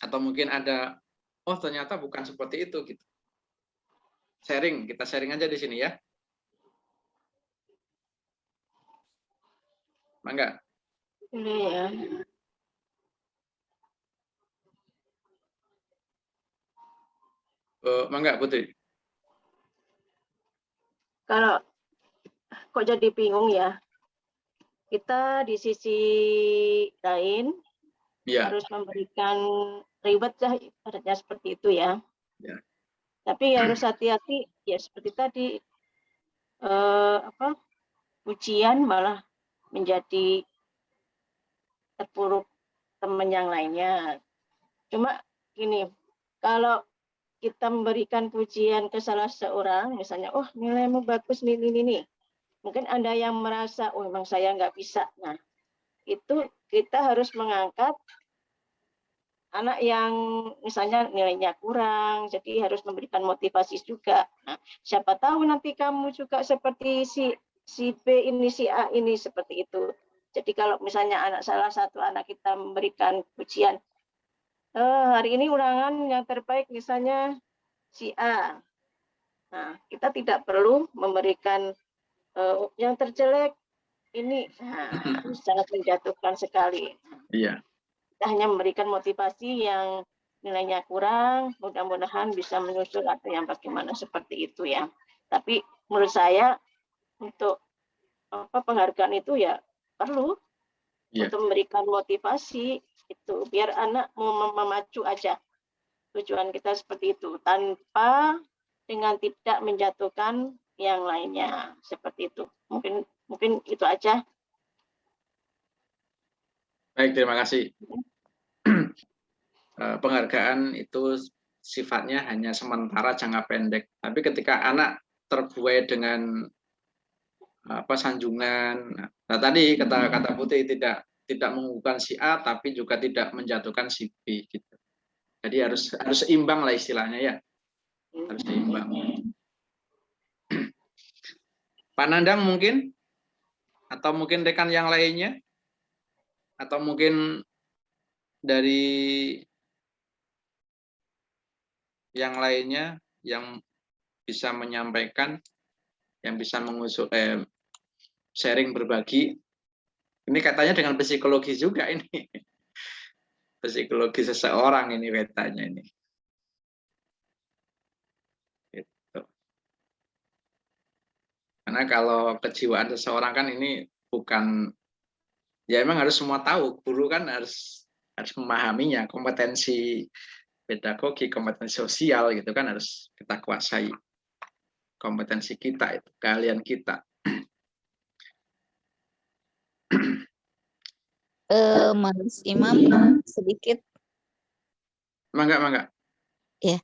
Atau mungkin ada, oh ternyata bukan seperti itu gitu. Sharing, kita sharing aja di sini ya. Mangga. Ini ya. Mangga Putri. Kalau kok jadi bingung ya, kita di sisi lain Ya. harus memberikan reward ya, ibaratnya seperti itu ya. Ya. Tapi harus hati-hati ya seperti tadi ujian malah menjadi terpuruk teman yang lainnya. Cuma gini, kalau kita memberikan pujian ke salah seorang, misalnya, oh nilaimu bagus nih, nih. Mungkin ada yang merasa, oh memang saya nggak bisa. Nah, itu kita harus mengangkat anak yang misalnya nilainya kurang, jadi harus memberikan motivasi juga. Nah, siapa tahu nanti kamu juga seperti si B ini, si A ini, seperti itu. Jadi kalau misalnya salah satu anak kita memberikan pujian, hari ini ulangan yang terbaik misalnya si A. Nah, kita tidak perlu memberikan yang terjelek ini. Nah, sangat menjatuhkan sekali. Iya. Kita hanya memberikan motivasi yang nilainya kurang, mudah-mudahan bisa menyusul atau yang bagaimana seperti itu ya. Tapi menurut saya untuk penghargaan itu ya perlu untuk memberikan motivasi itu biar anak memacu aja. Tujuan kita seperti itu tanpa dengan tidak menjatuhkan yang lainnya seperti itu. Mungkin itu aja. Baik, terima kasih. Penghargaan itu sifatnya hanya sementara, jangka pendek. Tapi ketika anak terbuai dengan sanjungan, nah tadi kata Putri tidak mengunggulkan si A, tapi juga tidak menjatuhkan si B. Gitu. Jadi harus seimbang lah istilahnya ya, harus seimbang. Pak Nandang mungkin, atau mungkin rekan yang lainnya, atau mungkin dari yang lainnya yang bisa menyampaikan, yang bisa mengusul sharing berbagi. Ini katanya dengan psikologi juga ini. Psikologi seseorang ini katanya ini. Gitu. Karena kalau kejiwaan seseorang kan ini bukan, ya emang harus semua tahu. Guru kan harus memahaminya, kompetensi pedagogi, kompetensi sosial gitu kan harus kita kuasai. Kompetensi kita itu, keahlian kita. Mas Imam sedikit. Mangga. Ya.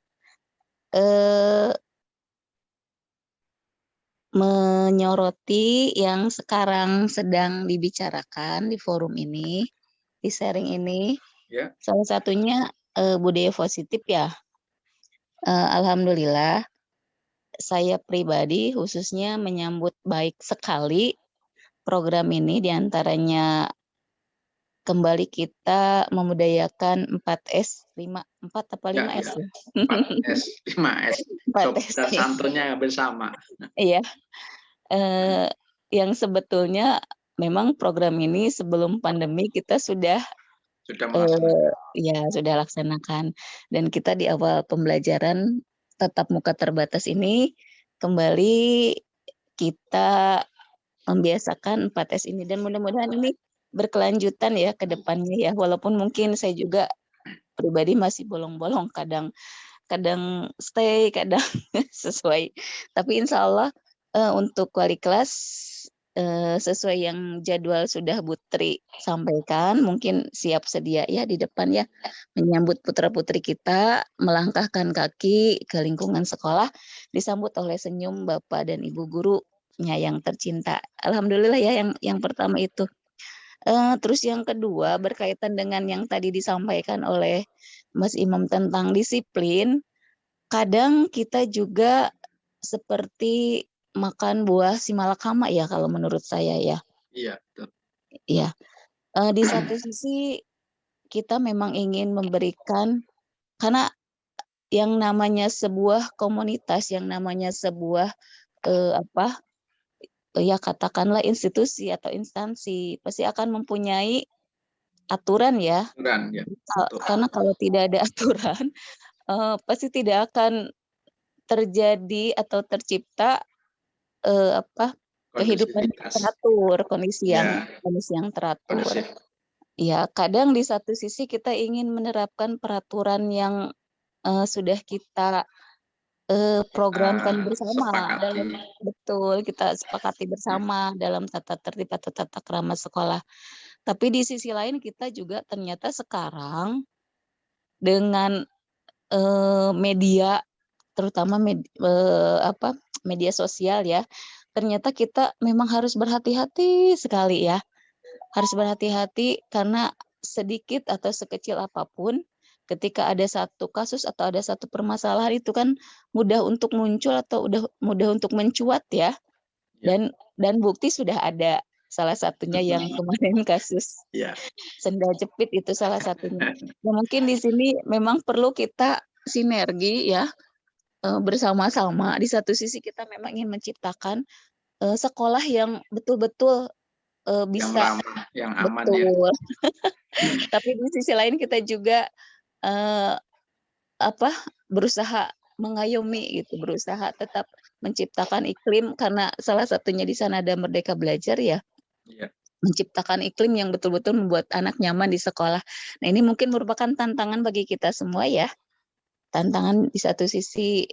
Menyoroti yang sekarang sedang dibicarakan di forum ini, di sharing ini. Ya. Salah satunya budaya positif ya. Alhamdulillah saya pribadi khususnya menyambut baik sekali program ini, diantaranya kembali kita memudayakan 4S, 4 apa 5S ya? 4S, 5S. 4S. Dan santunnya bersama. Iya. Yang sebetulnya memang program ini sebelum pandemi kita sudah laksanakan. Dan kita di awal pembelajaran tatap muka terbatas ini kembali kita membiasakan 4S ini, dan mudah-mudahan ini berkelanjutan ya ke depannya ya, walaupun mungkin saya juga pribadi masih bolong-bolong, kadang stay, kadang sesuai, tapi insya Allah untuk wali kelas sesuai yang jadwal sudah Putri sampaikan, mungkin siap sedia ya di depan ya, menyambut putra-putri kita melangkahkan kaki ke lingkungan sekolah, disambut oleh senyum Bapak dan Ibu guru anaknya yang tercinta. Alhamdulillah ya yang pertama itu. Terus yang kedua berkaitan dengan yang tadi disampaikan oleh Mas Imam tentang disiplin, kadang kita juga seperti makan buah simalakama ya kalau menurut saya ya. Iya, betul. Iya, di satu sisi kita memang ingin memberikan karena yang namanya sebuah komunitas, yang namanya sebuah, ya katakanlah institusi atau instansi, pasti akan mempunyai aturan ya. Dan ya, betul. Karena kalau tidak ada aturan, pasti tidak akan terjadi atau tercipta, kehidupan yang Kondisivitas. teratur, kondisi Ya, yang teratur. kondusif. Ya, kadang di satu sisi kita ingin menerapkan peraturan yang, sudah kita programkan bersama dalam Sepakati. betul, kita sepakati bersama dalam tata tertib atau tata krama sekolah. Tapi di sisi lain kita juga ternyata sekarang dengan, media, terutama media sosial ya, ternyata kita memang harus berhati-hati sekali ya. Harus berhati-hati karena sedikit atau sekecil apapun, ketika ada satu kasus atau ada satu permasalahan itu kan mudah untuk muncul atau mudah untuk mencuat ya. Ya. Dan bukti sudah ada. Salah satunya yang kemarin kasus Ya. sendal jepit itu salah satunya. Ya mungkin di sini memang perlu kita sinergi ya, bersama-sama. Di satu sisi kita memang ingin menciptakan, sekolah yang betul-betul, Yang bisa ramah, yang aman ya. betul. Tapi di sisi lain kita juga, berusaha mengayomi gitu, berusaha tetap menciptakan iklim karena salah satunya di sana ada Merdeka Belajar ya. Iya. Menciptakan iklim yang betul-betul membuat anak nyaman di sekolah. Nah, ini mungkin merupakan tantangan bagi kita semua ya. Tantangan di satu sisi,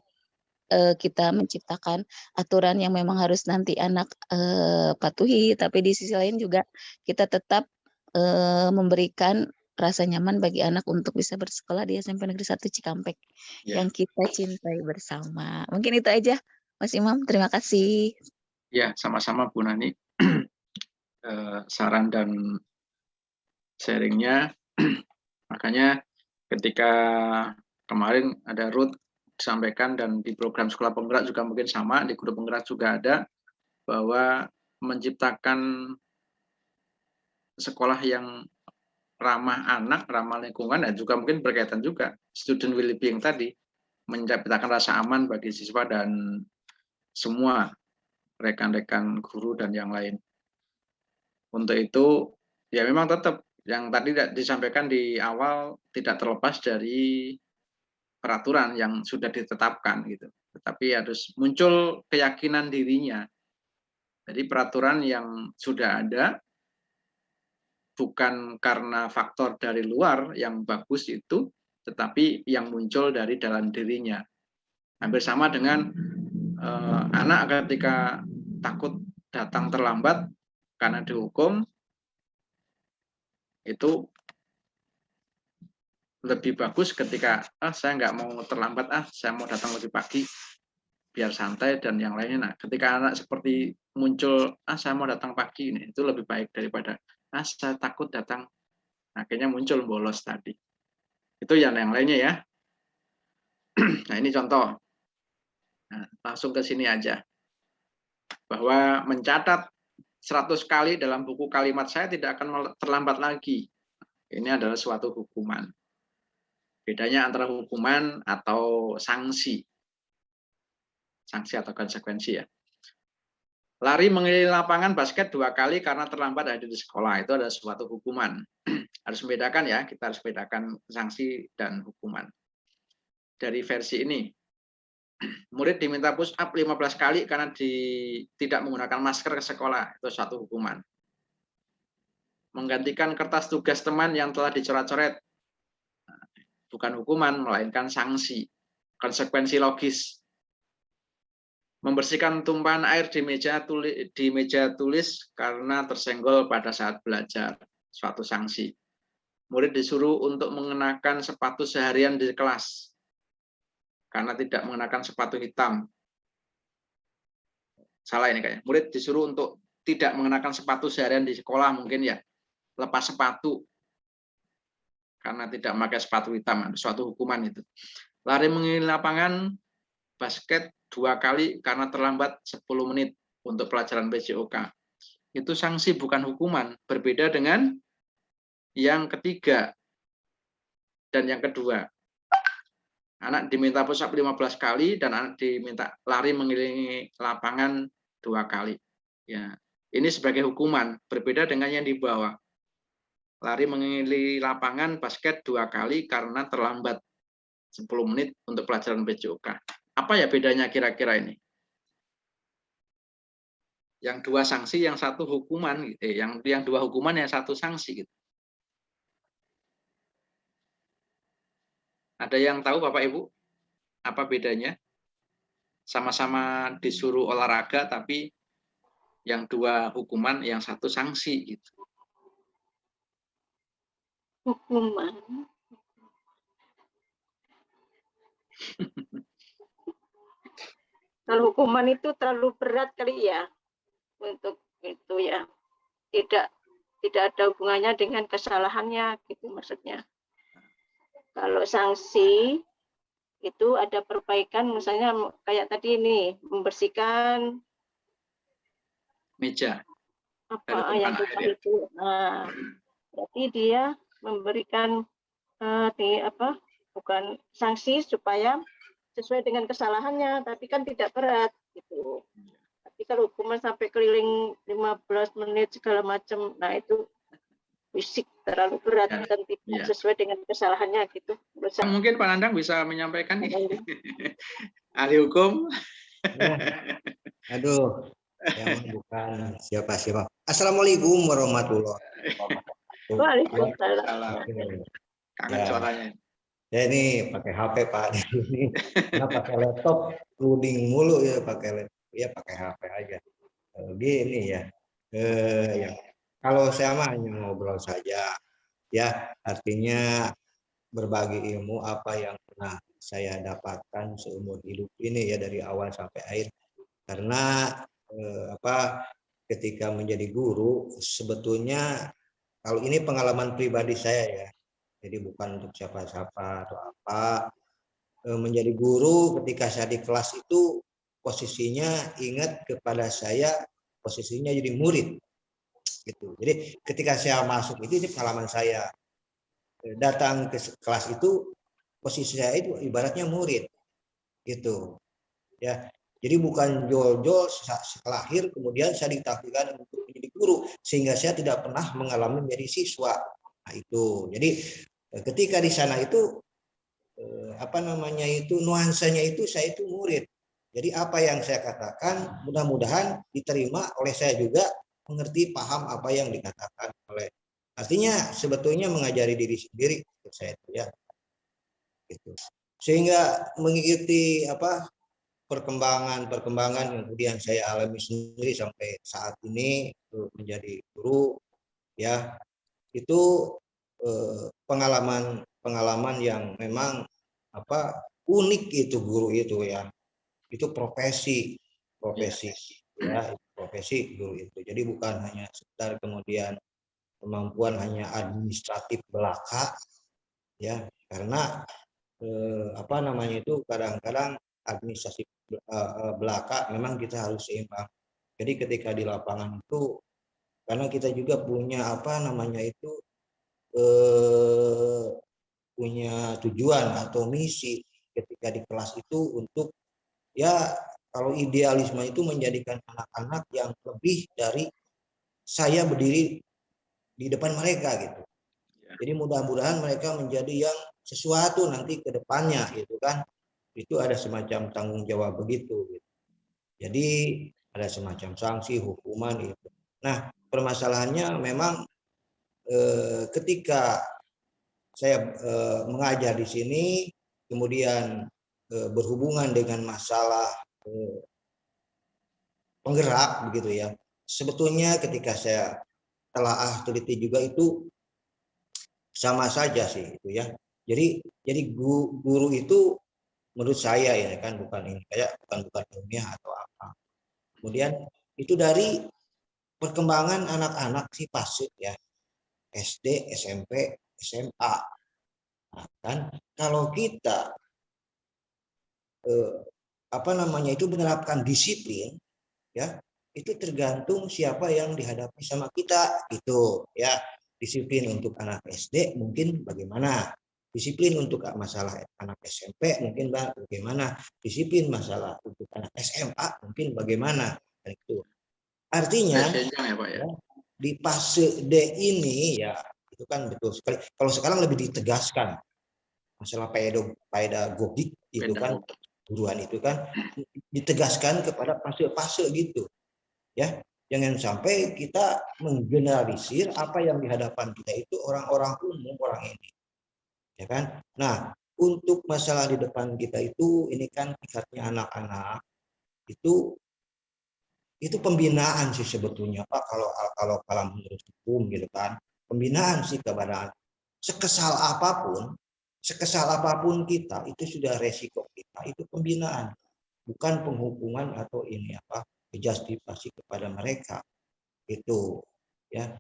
kita menciptakan aturan yang memang harus nanti anak, patuhi, tapi di sisi lain juga kita tetap, memberikan rasa nyaman bagi anak untuk bisa bersekolah di SMP Negeri 1 Cikampek, Ya. yang kita cintai bersama. Mungkin itu aja, Mas Imam, terima kasih. Ya, sama-sama Bu Nani. Saran dan sharingnya. Makanya ketika kemarin ada Ruth disampaikan dan di program sekolah penggerak juga mungkin sama, di grup penggerak juga ada, bahwa menciptakan sekolah yang ramah anak, ramah lingkungan, dan juga mungkin berkaitan juga student well-being tadi, menciptakan rasa aman bagi siswa dan semua rekan-rekan guru dan yang lain. Untuk itu, ya memang tetap yang tadi disampaikan di awal tidak terlepas dari peraturan yang sudah ditetapkan gitu. Tetapi harus muncul keyakinan dirinya. Jadi peraturan yang sudah ada bukan karena faktor dari luar yang bagus itu, tetapi yang muncul dari dalam dirinya. Hampir sama dengan anak ketika takut datang terlambat karena dihukum, itu lebih bagus ketika saya nggak mau terlambat, saya mau datang lebih pagi biar santai dan yang lainnya. Nah, ketika anak seperti muncul saya mau datang pagi, ini itu lebih baik daripada saya takut datang, akhirnya muncul bolos tadi. Itu yang lainnya ya. Nah, ini contoh. Nah, langsung ke sini aja. Bahwa mencatat 100 kali dalam buku kalimat saya tidak akan terlambat lagi. Ini adalah suatu hukuman. Bedanya antara hukuman atau sanksi. Sanksi atau konsekuensi ya. Lari mengelilingi lapangan basket 2 kali karena terlambat hadir di sekolah. Itu adalah suatu hukuman. Harus membedakan ya, kita harus bedakan sanksi dan hukuman. Dari versi ini, murid diminta push up 15 kali karena tidak menggunakan masker ke sekolah. Itu suatu hukuman. Menggantikan kertas tugas teman yang telah dicoret-coret. Bukan hukuman, melainkan sanksi. Konsekuensi logis. Membersihkan tumpahan air di meja tulis karena tersenggol pada saat belajar. Suatu sanksi. Murid disuruh untuk mengenakan sepatu seharian di kelas karena tidak mengenakan sepatu hitam. salah ini kayaknya. Murid disuruh untuk tidak mengenakan sepatu seharian di sekolah mungkin ya, lepas sepatu karena tidak memakai sepatu hitam, suatu hukuman itu. Lari mengelilingi lapangan basket 2 kali karena terlambat 10 menit untuk pelajaran PJOK. Itu sanksi bukan hukuman, berbeda dengan yang ketiga dan yang kedua. Anak diminta push up 15 kali dan anak diminta lari mengelilingi lapangan 2 kali. Ya, ini sebagai hukuman, berbeda dengan yang di bawah. Lari mengelilingi lapangan basket 2 kali karena terlambat 10 menit untuk pelajaran PJOK. Apa ya bedanya kira-kira ini? Yang 2 sanksi, yang 1 hukuman, yang 2 hukuman, yang 1 sanksi. Gitu. Ada yang tahu Bapak Ibu? Apa bedanya? Sama-sama disuruh olahraga, tapi yang 2 hukuman, yang 1 sanksi. Gitu. Hukuman. Kalau hukuman itu terlalu berat kali ya untuk itu ya. Tidak ada hubungannya dengan kesalahannya gitu maksudnya. Kalau sanksi itu ada perbaikan, misalnya kayak tadi ini membersihkan Meja. apa yang tumpah itu. Nah, berarti dia memberikan bukan sanksi supaya sesuai dengan kesalahannya, tapi kan tidak berat gitu. Tapi kalau hukuman sampai keliling 15 menit segala macam, nah itu fisik terlalu berat dan tidak sesuai dengan kesalahannya gitu. Mungkin Pak Nandang bisa menyampaikan nih. Ahli hukum. Ya. Aduh, yang bukan siapa-siapa. Assalamualaikum warahmatullahi wabarakatuh. Waalaikumsalam. Kangen suaranya. Ya ini pakai HP Pak ini. Nah, pakai laptop loading mulu ya pakai HP aja. Gini ya. Ya. Kalau saya mah hanya ngobrol saja. Ya, artinya berbagi ilmu apa yang pernah saya dapatkan seumur hidup ini ya dari awal sampai akhir. Karena ketika menjadi guru sebetulnya kalau ini pengalaman pribadi saya ya. Jadi bukan untuk siapa-siapa atau apa. Menjadi guru ketika saya di kelas itu posisinya ingat kepada saya posisinya jadi murid gitu. Jadi ketika saya masuk itu pengalaman saya datang ke kelas itu posisi saya itu ibaratnya murid gitu ya. Jadi bukan jol-jol setelah lahir kemudian saya ditakdirkan untuk menjadi guru sehingga saya tidak pernah mengalami menjadi siswa. Nah itu jadi ketika di sana itu nuansanya itu saya itu murid. Jadi apa yang saya katakan mudah-mudahan diterima oleh saya juga, mengerti paham apa yang dikatakan oleh. Artinya sebetulnya mengajari diri sendiri saya itu ya. Gitu. Sehingga mengikuti perkembangan yang kemudian saya alami sendiri sampai saat ini menjadi guru ya. Itu pengalaman yang memang unik itu guru itu ya. Itu profesi ya, profesi guru itu. Jadi bukan hanya sekedar kemudian kemampuan hanya administratif belaka ya, karena kadang-kadang administrasi belaka memang kita harus seimbang. Jadi ketika di lapangan itu karena kita juga punya punya tujuan atau misi ketika di kelas itu untuk ya kalau idealisme itu menjadikan anak-anak yang lebih dari saya berdiri di depan mereka gitu. Jadi mudah-mudahan mereka menjadi yang sesuatu nanti ke depannya gitu kan. Itu ada semacam tanggung jawab begitu gitu. Jadi ada semacam sanksi, hukuman itu. Nah, permasalahannya memang ketika saya mengajar di sini kemudian berhubungan dengan masalah penggerak begitu ya. Sebetulnya ketika saya telah teliti juga itu sama saja sih itu ya. Jadi guru itu menurut saya ya kan bukan ilmiah atau apa. Kemudian itu dari perkembangan anak-anak si fase ya, SD, SMP, SMA. Nah, kan kalau kita itu menerapkan disiplin ya, itu tergantung siapa yang dihadapi sama kita gitu ya. Disiplin untuk anak SD mungkin bagaimana, disiplin untuk masalah anak SMP mungkin bagaimana, disiplin masalah untuk anak SMA mungkin bagaimana. Itu artinya ya, Pak, ya. Di fase D ini ya itu kan betul sekali. Kalau sekarang lebih ditegaskan masalah pedagogik itu kan, guruan itu kan ditegaskan kepada fase-fase gitu ya. Jangan sampai kita menggeneralisir apa yang di hadapan kita itu orang-orang umum, orang ini ya kan. Nah, untuk masalah di depan kita itu ini kan tingkatnya anak-anak itu pembinaan sih sebetulnya Pak, kalau menurut hukum gitu kan, pembinaan sih kepada sekesal apapun kita itu sudah resiko kita, itu pembinaan, bukan penghukuman atau ini justifasi kepada mereka itu ya.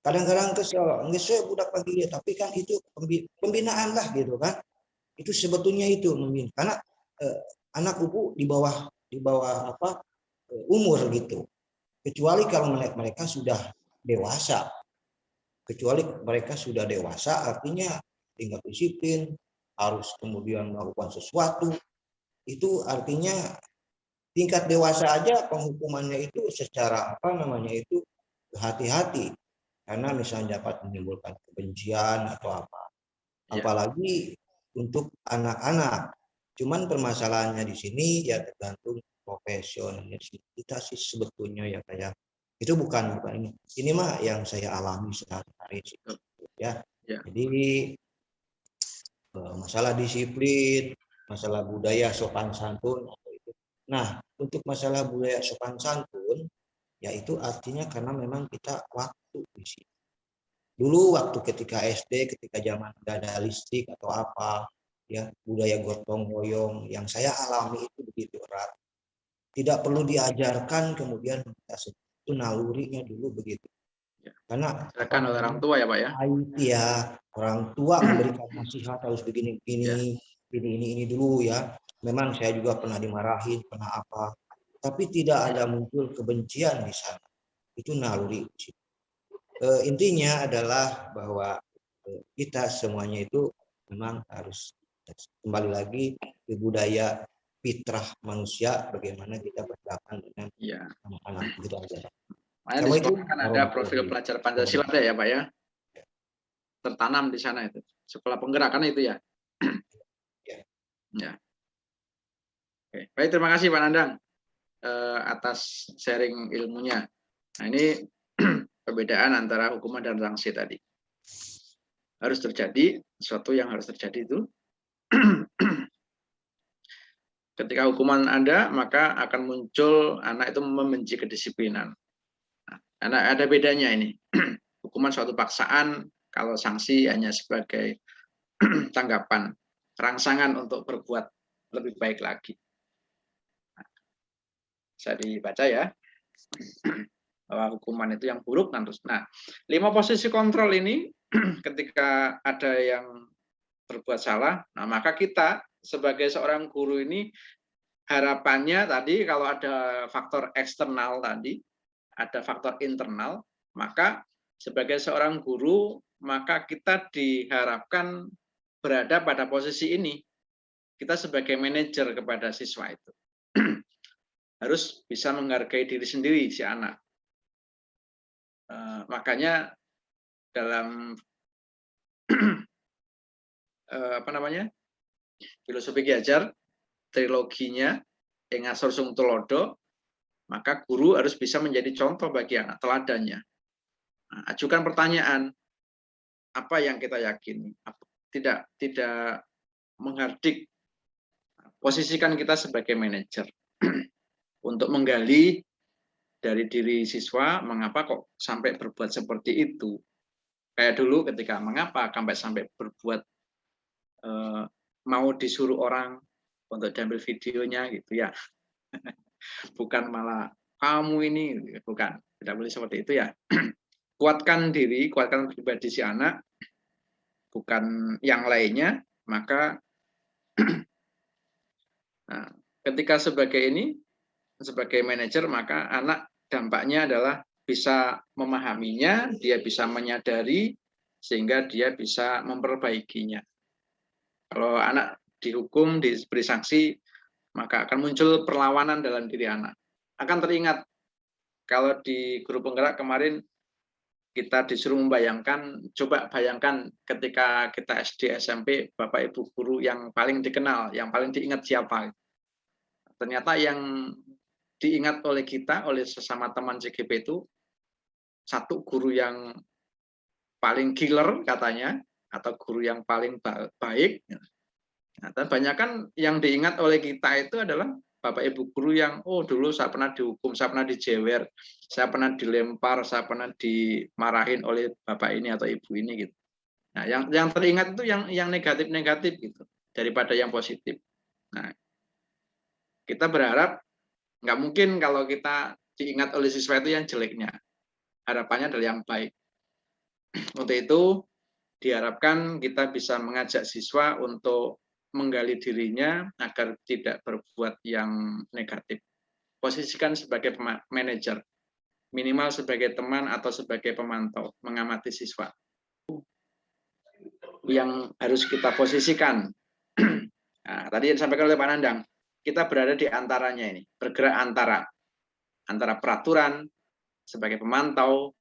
Kadang-kadang kesel nggak saya budak pagi ya, tapi kan itu pembinaan lah gitu kan, itu sebetulnya itu membina karena anak upu di bawah umur gitu, kecuali kalau mereka sudah dewasa. Artinya tingkat disiplin, harus kemudian melakukan sesuatu, itu artinya tingkat dewasa aja penghukumannya itu secara hati-hati, karena misalnya dapat menimbulkan kebencian atau apa. Apalagi untuk anak-anak. Cuman permasalahannya di sini ya tergantung profesionalitas kita sih sebetulnya ya kayak itu bukan ini mah yang saya alami sehari-hari ya. Jadi masalah disiplin, masalah budaya sopan santun itu. Nah, untuk masalah budaya sopan santun ya itu artinya karena memang kita waktu di sini. Dulu waktu ketika SD, ketika zaman nggak ada listrik atau apa ya, budaya gotong royong yang saya alami itu begitu erat. Tidak perlu diajarkan kemudian itu nalurinya dulu begitu. Karena oleh orang tua ya Pak ya. Ya, orang tua memberikan nasihat harus begini ini dulu ya. Memang saya juga pernah dimarahin, pernah apa. Tapi tidak ada muncul kebencian di sana. Itu naluri. Intinya adalah bahwa kita semuanya itu memang harus kembali lagi ke budaya fitrah manusia, bagaimana kita berhadapan dengan anak-anak gitu aja. Assalamualaikum. Kan ada profil pelajar Pancasila ya Pak ya, tertanam di sana itu sekolah penggerakan itu ya. Ya. Oke, baik, terima kasih Pak Nandang atas sharing ilmunya. Nah ini perbedaan antara hukuman dan sanksi tadi. Harus terjadi sesuatu yang harus terjadi itu. Ketika hukuman ada, maka akan muncul anak itu membenci kedisiplinan. Nah, karena ada bedanya ini. Hukuman suatu paksaan, kalau sanksi hanya sebagai tanggapan, rangsangan untuk berbuat lebih baik lagi. Nah, bisa dibaca ya. Bahwa hukuman itu yang buruk. Nah, 5 posisi kontrol ini ketika ada yang berbuat salah, nah maka kita sebagai seorang guru ini harapannya tadi kalau ada faktor eksternal tadi, ada faktor internal, maka sebagai seorang guru maka kita diharapkan berada pada posisi ini. Kita sebagai manajer kepada siswa itu harus bisa menghargai diri sendiri si anak. Makanya dalam filosofi Ki Hajar, triloginya Ing Ngasor Sung Tulodo, maka guru harus bisa menjadi contoh bagi anak, teladannya. Nah, ajukan pertanyaan, apa yang kita yakini? Tidak menghardik, posisikan kita sebagai manajer untuk menggali dari diri siswa, mengapa kok sampai berbuat seperti itu. Kayak dulu ketika mengapa sampai berbuat mau disuruh orang untuk diambil videonya gitu ya. Bukan malah kamu ini, bukan. Tidak boleh seperti itu ya. Kuatkan diri, kuatkan pribadi si anak, bukan yang lainnya. Maka nah, ketika sebagai manajer, maka anak dampaknya adalah bisa memahaminya, dia bisa menyadari, sehingga dia bisa memperbaikinya. Kalau anak dihukum, diberi sanksi, maka akan muncul perlawanan dalam diri anak. Akan teringat, kalau di guru penggerak kemarin kita disuruh membayangkan, coba bayangkan ketika kita SD, SMP, Bapak Ibu guru yang paling dikenal, yang paling diingat siapa. Ternyata yang diingat oleh kita, oleh sesama teman CGP itu, satu guru yang paling killer katanya, atau guru yang paling baik. Nah, banyak kan yang diingat oleh kita itu adalah Bapak Ibu guru yang, oh dulu saya pernah dihukum, saya pernah dijewer, saya pernah dilempar, saya pernah dimarahin oleh Bapak ini atau Ibu ini gitu. Nah, yang teringat itu yang negatif-negatif gitu, daripada yang positif. Nah, kita berharap nggak mungkin kalau kita diingat oleh siswa itu yang jeleknya. Harapannya adalah yang baik. Untuk itu diharapkan kita bisa mengajak siswa untuk menggali dirinya agar tidak berbuat yang negatif. Posisikan sebagai manajer, minimal sebagai teman atau sebagai pemantau, mengamati siswa. Yang harus kita posisikan. Nah, tadi yang disampaikan oleh Pak Nandang, kita berada di antaranya ini, bergerak antara peraturan sebagai pemantau,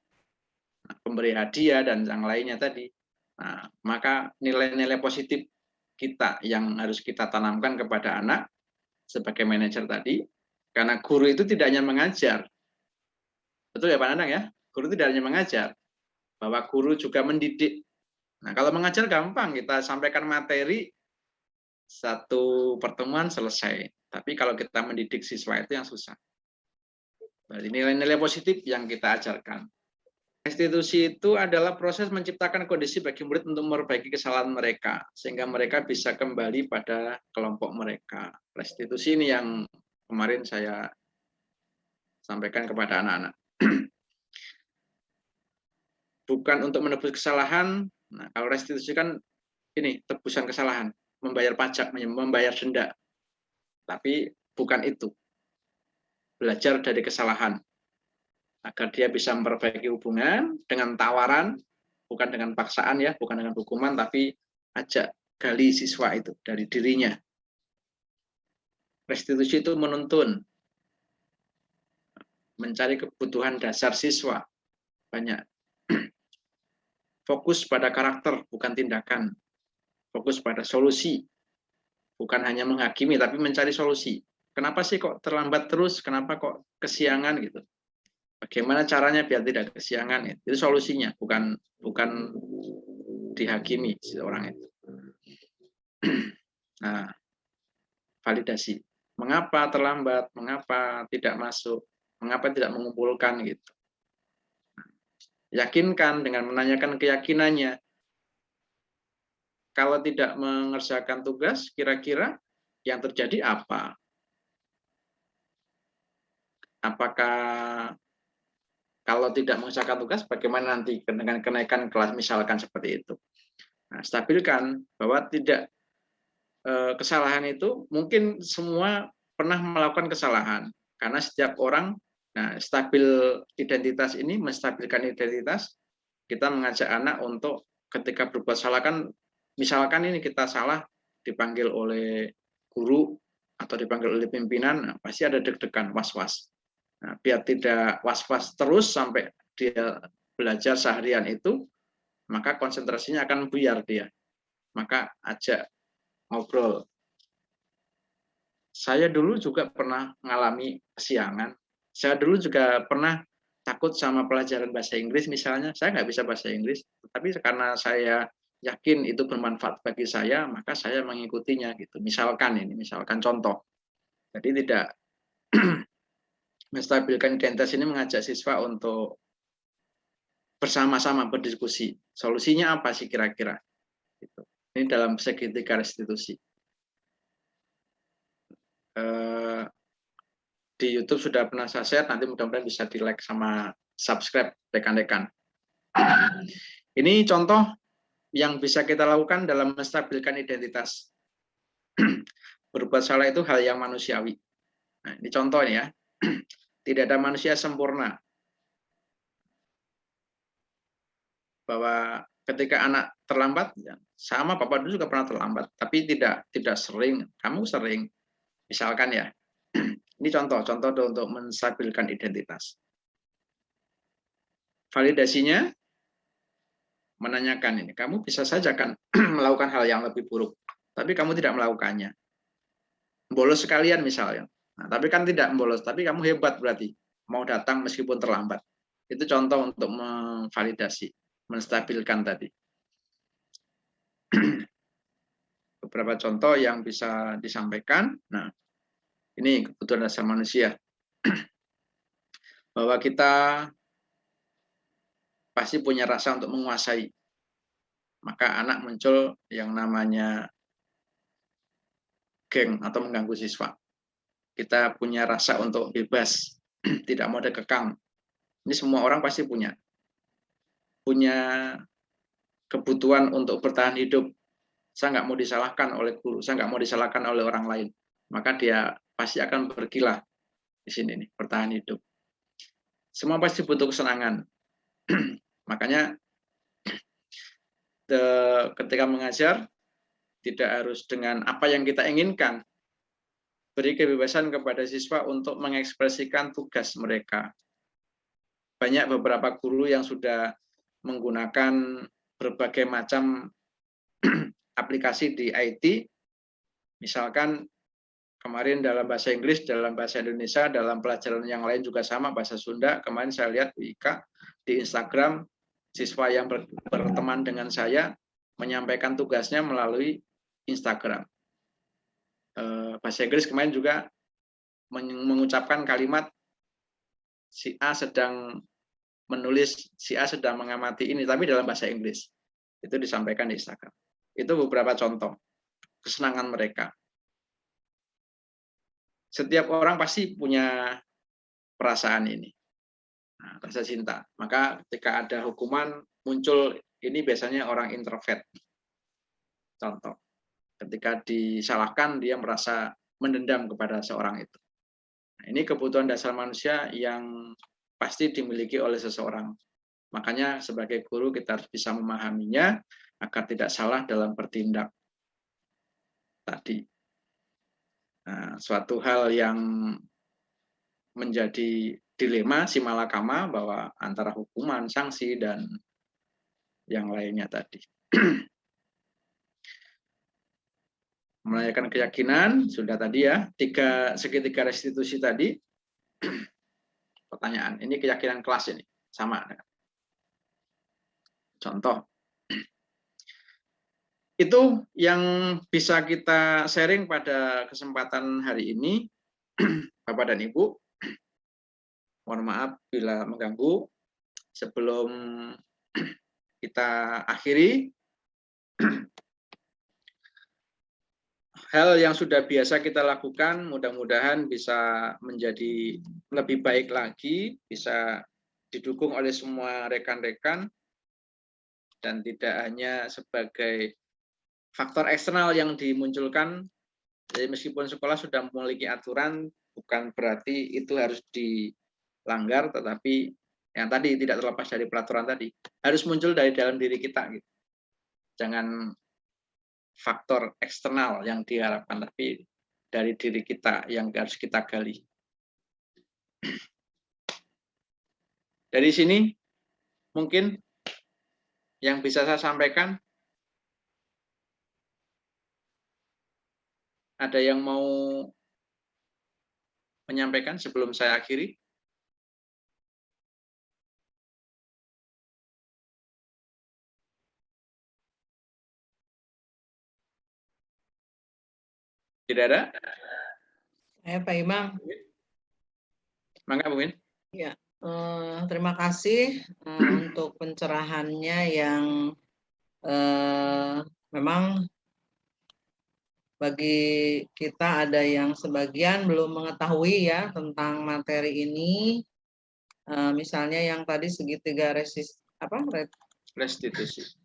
pemberi hadiah, dan yang lainnya tadi. Nah, maka nilai-nilai positif kita yang harus kita tanamkan kepada anak sebagai manajer tadi, karena guru itu tidak hanya mengajar. Betul ya Pak Nandang ya? Guru tidak hanya mengajar, bahwa guru juga mendidik. Nah, kalau mengajar gampang, kita sampaikan materi, satu pertemuan selesai. Tapi kalau kita mendidik siswa itu yang susah. Berarti nilai-nilai positif yang kita ajarkan. Restitusi itu adalah proses menciptakan kondisi bagi murid untuk memperbaiki kesalahan mereka, sehingga mereka bisa kembali pada kelompok mereka. Restitusi ini yang kemarin saya sampaikan kepada anak-anak. Bukan untuk menebus kesalahan. Nah, kalau restitusi kan ini tebusan kesalahan, membayar pajak, membayar denda. Tapi bukan itu. Belajar dari kesalahan. Agar dia bisa memperbaiki hubungan dengan tawaran, bukan dengan paksaan ya, bukan dengan hukuman, tapi ajak gali siswa itu dari dirinya. Restitusi itu menuntun, mencari kebutuhan dasar siswa, banyak. Fokus pada karakter, bukan tindakan. Fokus pada solusi, bukan hanya menghakimi, tapi mencari solusi. Kenapa sih kok terlambat terus? Kenapa kok kesiangan gitu? Bagaimana caranya biar tidak kesiangan? Itu solusinya, bukan dihakimi si orang itu. Nah, validasi. Mengapa terlambat? Mengapa tidak masuk? Mengapa tidak mengumpulkan gitu? Yakinkan dengan menanyakan keyakinannya. Kalau tidak mengerjakan tugas, kira-kira yang terjadi apa? Apakah kalau tidak mengerjakan tugas, bagaimana nanti dengan kenaikan kelas misalkan seperti itu? Nah, stabilkan bahwa tidak kesalahan itu mungkin semua pernah melakukan kesalahan karena setiap orang. Nah, stabil identitas ini, menstabilkan identitas, kita mengajak anak untuk ketika berbuat salah kan, misalkan ini kita salah dipanggil oleh guru atau dipanggil oleh pimpinan, nah, pasti ada deg-degan, was-was. Nah, biar tidak was-was terus sampai dia belajar seharian itu, maka konsentrasinya akan buyar dia. Maka ajak ngobrol. Saya dulu juga pernah mengalami kesiangan. Saya dulu juga pernah takut sama pelajaran bahasa Inggris misalnya. Saya nggak bisa bahasa Inggris, tapi karena saya yakin itu bermanfaat bagi saya, maka saya mengikutinya gitu. Misalkan contoh. Jadi tidak menstabilkan identitas ini mengajak siswa untuk bersama-sama berdiskusi. Solusinya apa sih kira-kira? Gitu. Ini dalam segitiga restitusi. di YouTube sudah pernah saya share, nanti mudah-mudahan bisa di-like sama subscribe rekan-rekan. Ini contoh yang bisa kita lakukan dalam menstabilkan identitas. Berbuat salah itu hal yang manusiawi. Nah, ini contoh ya. Tidak ada manusia sempurna. Bahwa ketika anak terlambat, ya, sama Papa dulu juga pernah terlambat, tapi tidak sering. Kamu sering, misalkan ya. Ini contoh untuk menstabilkan identitas. Validasinya menanyakan ini, kamu bisa saja kan melakukan hal yang lebih buruk, tapi kamu tidak melakukannya. Bolos sekalian misalnya. Nah, tapi kan tidak bolos, tapi kamu hebat berarti. Mau datang meskipun terlambat. Itu contoh untuk memvalidasi, menstabilkan tadi. Beberapa contoh yang bisa disampaikan. Nah, ini kebutuhan dasar manusia. Bahwa kita pasti punya rasa untuk menguasai. Maka anak muncul yang namanya geng atau mengganggu siswa. Kita punya rasa untuk bebas, tidak mau dikekang. Ini semua orang pasti punya. Punya kebutuhan untuk bertahan hidup. Saya nggak mau disalahkan oleh guru, saya nggak mau disalahkan oleh orang lain. Maka dia pasti akan berkilah di sini nih, bertahan hidup. Semua pasti butuh kesenangan. Makanya ketika mengajar tidak harus dengan apa yang kita inginkan. Beri kebebasan kepada siswa untuk mengekspresikan tugas mereka. Banyak beberapa guru yang sudah menggunakan berbagai macam aplikasi di IT. Misalkan kemarin dalam bahasa Inggris, dalam bahasa Indonesia, dalam pelajaran yang lain juga sama, bahasa Sunda. Kemarin saya lihat di Instagram, siswa yang berteman dengan saya menyampaikan tugasnya melalui Instagram. Bahasa Inggris kemarin juga mengucapkan kalimat si A sedang menulis, si A sedang mengamati ini, tapi dalam bahasa Inggris. Itu disampaikan di Instagram. Itu beberapa contoh kesenangan mereka. Setiap orang pasti punya perasaan ini, nah, rasa cinta. Maka ketika ada hukuman muncul, ini biasanya orang introvert. Contoh, ketika disalahkan dia merasa mendendam kepada seorang itu. Nah, ini kebutuhan dasar manusia yang pasti dimiliki oleh seseorang. Makanya sebagai guru kita harus bisa memahaminya agar tidak salah dalam bertindak tadi. Nah, suatu hal yang menjadi dilema simalakama bahwa antara hukuman, sanksi, dan yang lainnya tadi. Melayakan keyakinan, sudah tadi ya, segitiga restitusi tadi. Pertanyaan, ini keyakinan kelas ini, sama. Contoh. Itu yang bisa kita sharing pada kesempatan hari ini, Bapak dan Ibu. Mohon maaf bila mengganggu. Sebelum kita akhiri, hal yang sudah biasa kita lakukan mudah-mudahan bisa menjadi lebih baik lagi, bisa didukung oleh semua rekan-rekan, dan tidak hanya sebagai faktor eksternal yang dimunculkan. Jadi meskipun sekolah sudah memiliki aturan, bukan berarti itu harus dilanggar, tetapi yang tadi tidak terlepas dari peraturan tadi, harus muncul dari dalam diri kita. Gitu. Jangan faktor eksternal yang diharapkan, tapi dari diri kita yang harus kita gali. Dari sini mungkin yang bisa saya sampaikan. Ada yang mau menyampaikan sebelum saya akhiri? Tidak ada? Pak Imam. Mangga, Bu Min. Ya, terima kasih untuk pencerahannya yang memang bagi kita ada yang sebagian belum mengetahui ya tentang materi ini. Misalnya yang tadi segitiga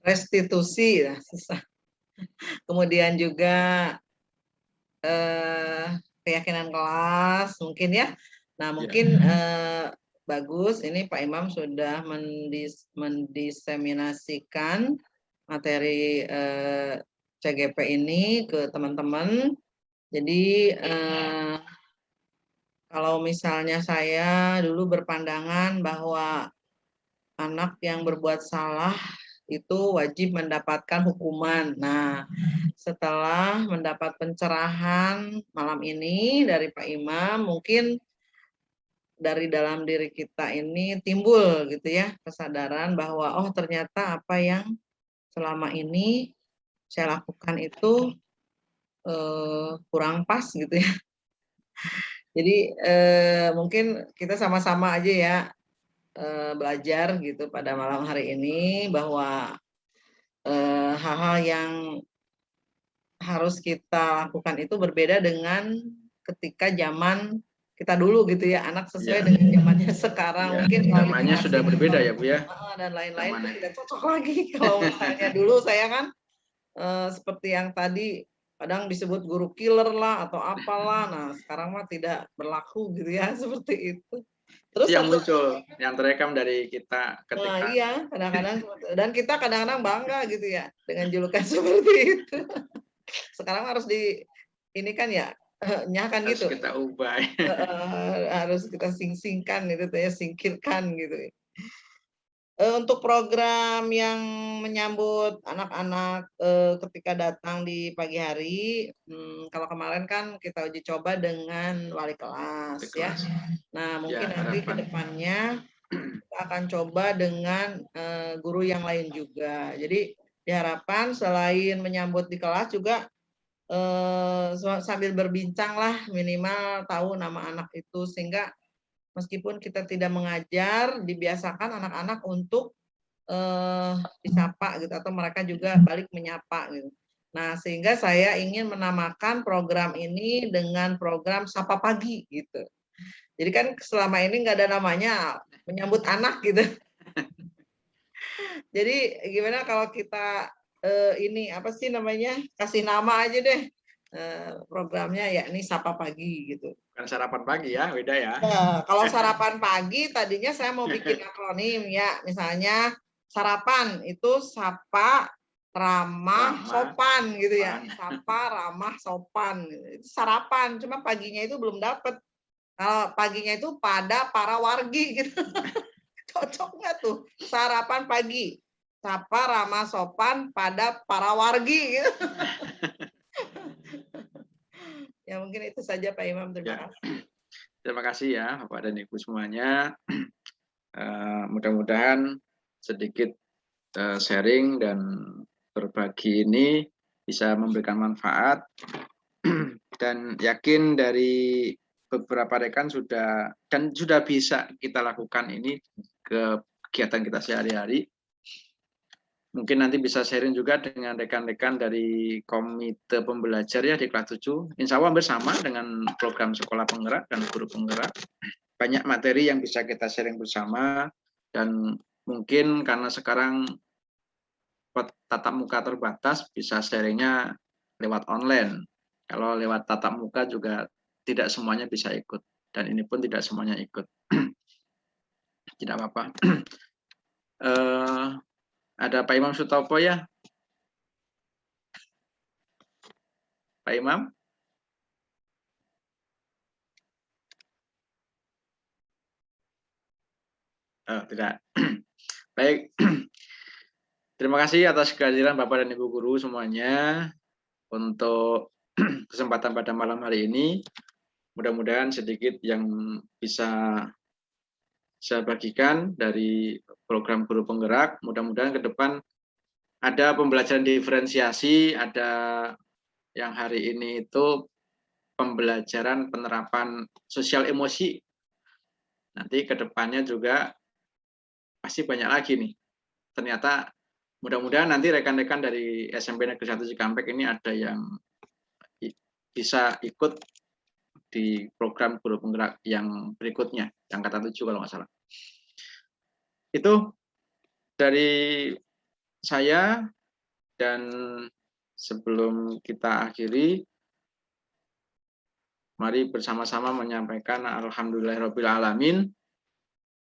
restitusi ya, susah. Kemudian juga keyakinan kelas mungkin ya. Nah mungkin bagus ini Pak Imam sudah mendiseminasikan materi CGP ini ke teman-teman. Jadi kalau misalnya saya dulu berpandangan bahwa anak yang berbuat salah itu wajib mendapatkan hukuman. Nah, setelah mendapat pencerahan malam ini dari Pak Imam, mungkin dari dalam diri kita ini timbul gitu ya kesadaran bahwa oh ternyata apa yang selama ini saya lakukan itu kurang pas gitu ya. Jadi mungkin kita sama-sama aja ya belajar gitu pada malam hari ini bahwa hal-hal yang harus kita lakukan itu berbeda dengan ketika zaman kita dulu gitu ya, anak sesuai dengan zamannya sekarang. Mungkin zamannya sudah berbeda ya Bu ya, dan lain-lain itu tidak cocok lagi. Kalau misalnya dulu saya kan seperti yang tadi kadang disebut guru killer lah atau apalah, nah sekarang mah tidak berlaku gitu ya, seperti itu. Terus yang muncul, yang terekam dari kita ketika. Nah, iya, kadang-kadang dan kita kadang-kadang bangga gitu ya dengan julukan seperti itu. Sekarang harus ini kan ya, nyahkan harus gitu. Kita ubah. Harus kita singkirkan gitu ya, singkirkan gitu. Untuk program yang menyambut anak-anak ketika datang di pagi hari, kalau kemarin kan kita uji coba dengan wali kelas ya. Nah mungkin nanti ke depannya kita akan coba dengan guru yang lain juga. Jadi diharapkan selain menyambut di kelas juga sambil berbincang lah, minimal tahu nama anak itu, sehingga meskipun kita tidak mengajar, dibiasakan anak-anak untuk disapa gitu, atau mereka juga balik menyapa gitu. Nah, sehingga saya ingin menamakan program ini dengan program Sapa Pagi gitu. Jadi kan selama ini nggak ada namanya, menyambut anak gitu. Jadi gimana kalau kita ini apa sih namanya, kasih nama aja deh programnya, yakni Sapa Pagi gitu. Bukan sarapan pagi ya, beda ya. Nah, kalau sarapan pagi tadinya saya mau bikin akronim ya, misalnya sarapan itu sapa, ramah, sopan gitu ya. Sapa, ramah, sopan. Itu sarapan, cuma paginya itu belum dapet. Kalau paginya itu pada para wargi gitu. Cocok nggak tuh? Sarapan pagi. Sapa, ramah, sopan pada para wargi gitu. Ya mungkin itu saja Pak Imam, terima kasih. Terima kasih ya Bapak dan Ibu semuanya. Mudah-mudahan sedikit sharing dan berbagi ini bisa memberikan manfaat, dan yakin dari beberapa rekan sudah bisa kita lakukan ini ke kegiatan kita sehari-hari. Mungkin nanti bisa sharing juga dengan rekan-rekan dari komite pembelajar ya di kelas 7. Insya Allah bersama dengan program sekolah penggerak dan guru penggerak. Banyak materi yang bisa kita sharing bersama, dan mungkin karena sekarang tatap muka terbatas, bisa sharingnya lewat online. Kalau lewat tatap muka juga tidak semuanya bisa ikut, dan ini pun tidak semuanya ikut. Tidak apa-apa. Ada Pak Imam Sutopo ya? Pak Imam? Oh, tidak. Baik. Terima kasih atas kehadiran Bapak dan Ibu guru semuanya untuk kesempatan pada malam hari ini. Mudah-mudahan sedikit yang bisa saya bagikan dari program guru penggerak. Mudah-mudahan ke depan ada pembelajaran diferensiasi, ada yang hari ini itu pembelajaran penerapan sosial emosi. Nanti ke depannya juga pasti banyak lagi nih. Ternyata mudah-mudahan nanti rekan-rekan dari SMP Negeri 1 Cikampek ini ada yang bisa ikut di program guru penggerak yang berikutnya, yang kata 7 kalau nggak salah. Itu dari saya, dan sebelum kita akhiri, mari bersama-sama menyampaikan alhamdulillahirrabbilalamin.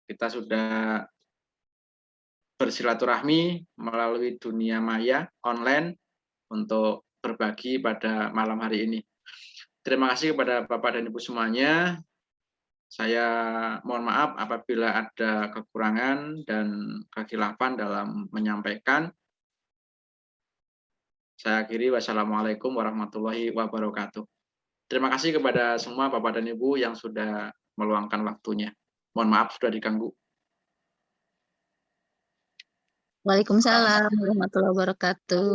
Kita sudah bersilaturahmi melalui dunia maya online untuk berbagi pada malam hari ini. Terima kasih kepada Bapak dan Ibu semuanya. Saya mohon maaf apabila ada kekurangan dan kekhilafan dalam menyampaikan. Saya akhiri, wassalamualaikum warahmatullahi wabarakatuh. Terima kasih kepada semua Bapak dan Ibu yang sudah meluangkan waktunya. Mohon maaf sudah diganggu. Waalaikumsalam warahmatullahi wabarakatuh.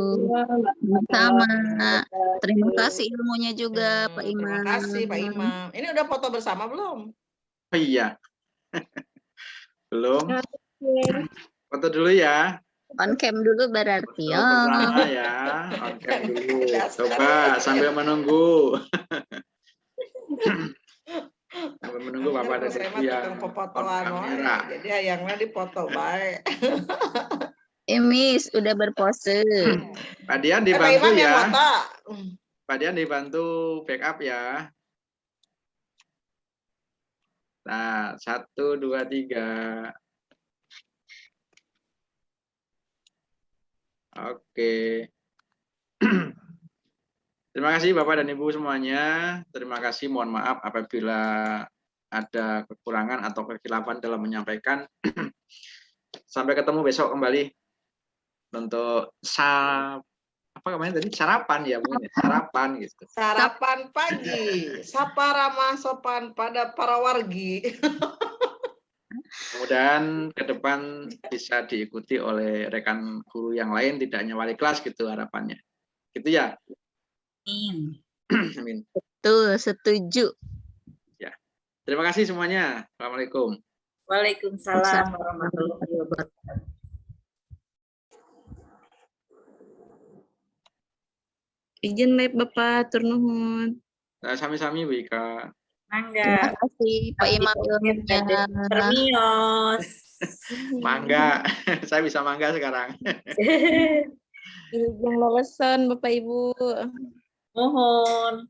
Sama. Terima kasih ilmunya juga, Pak Imam. Terima kasih Pak Imam. Ini udah foto bersama belum? Oh iya. Belum. Oke. Foto dulu ya. On cam dulu berarti Foto ya. bersama ya. On cam dulu. Coba sambil menunggu. Sambil menunggu Bapak dan Saya Ibu mah yang tukang on pepotoan kamera. jadi ayangnya dipoto baik. Miss udah berpose. Pak Dian Pak dibantu Imam yang ya. foto. Pak Dian dibantu backup ya. Nah, 1, 2, 3. Oke. Terima kasih Bapak dan Ibu semuanya. Terima kasih, mohon maaf apabila ada kekurangan atau kekhilafan dalam menyampaikan. Sampai ketemu besok kembali untuk apa namanya tadi, sarapan ya, mungkin ya, sarapan gitu. Sarapan pagi, sapa ramah sopan pada para wargi. Mudah-mudahan ke depan bisa diikuti oleh rekan guru yang lain, tidak hanya wali kelas gitu harapannya. Gitu ya. Amin. Tuh, setuju. Ya. Terima kasih semuanya. Assalamualaikum. Waalaikumsalam warahmatullahi wabarakatuh. Izin live Bapak, tur nuhun. Sami-sami Bu Ika. Terima Mangga. kasih Pak Imam ilmunya. Permios. Mangga. Saya bisa mangga sekarang. Izin lolosan Bapak Ibu. Mohon.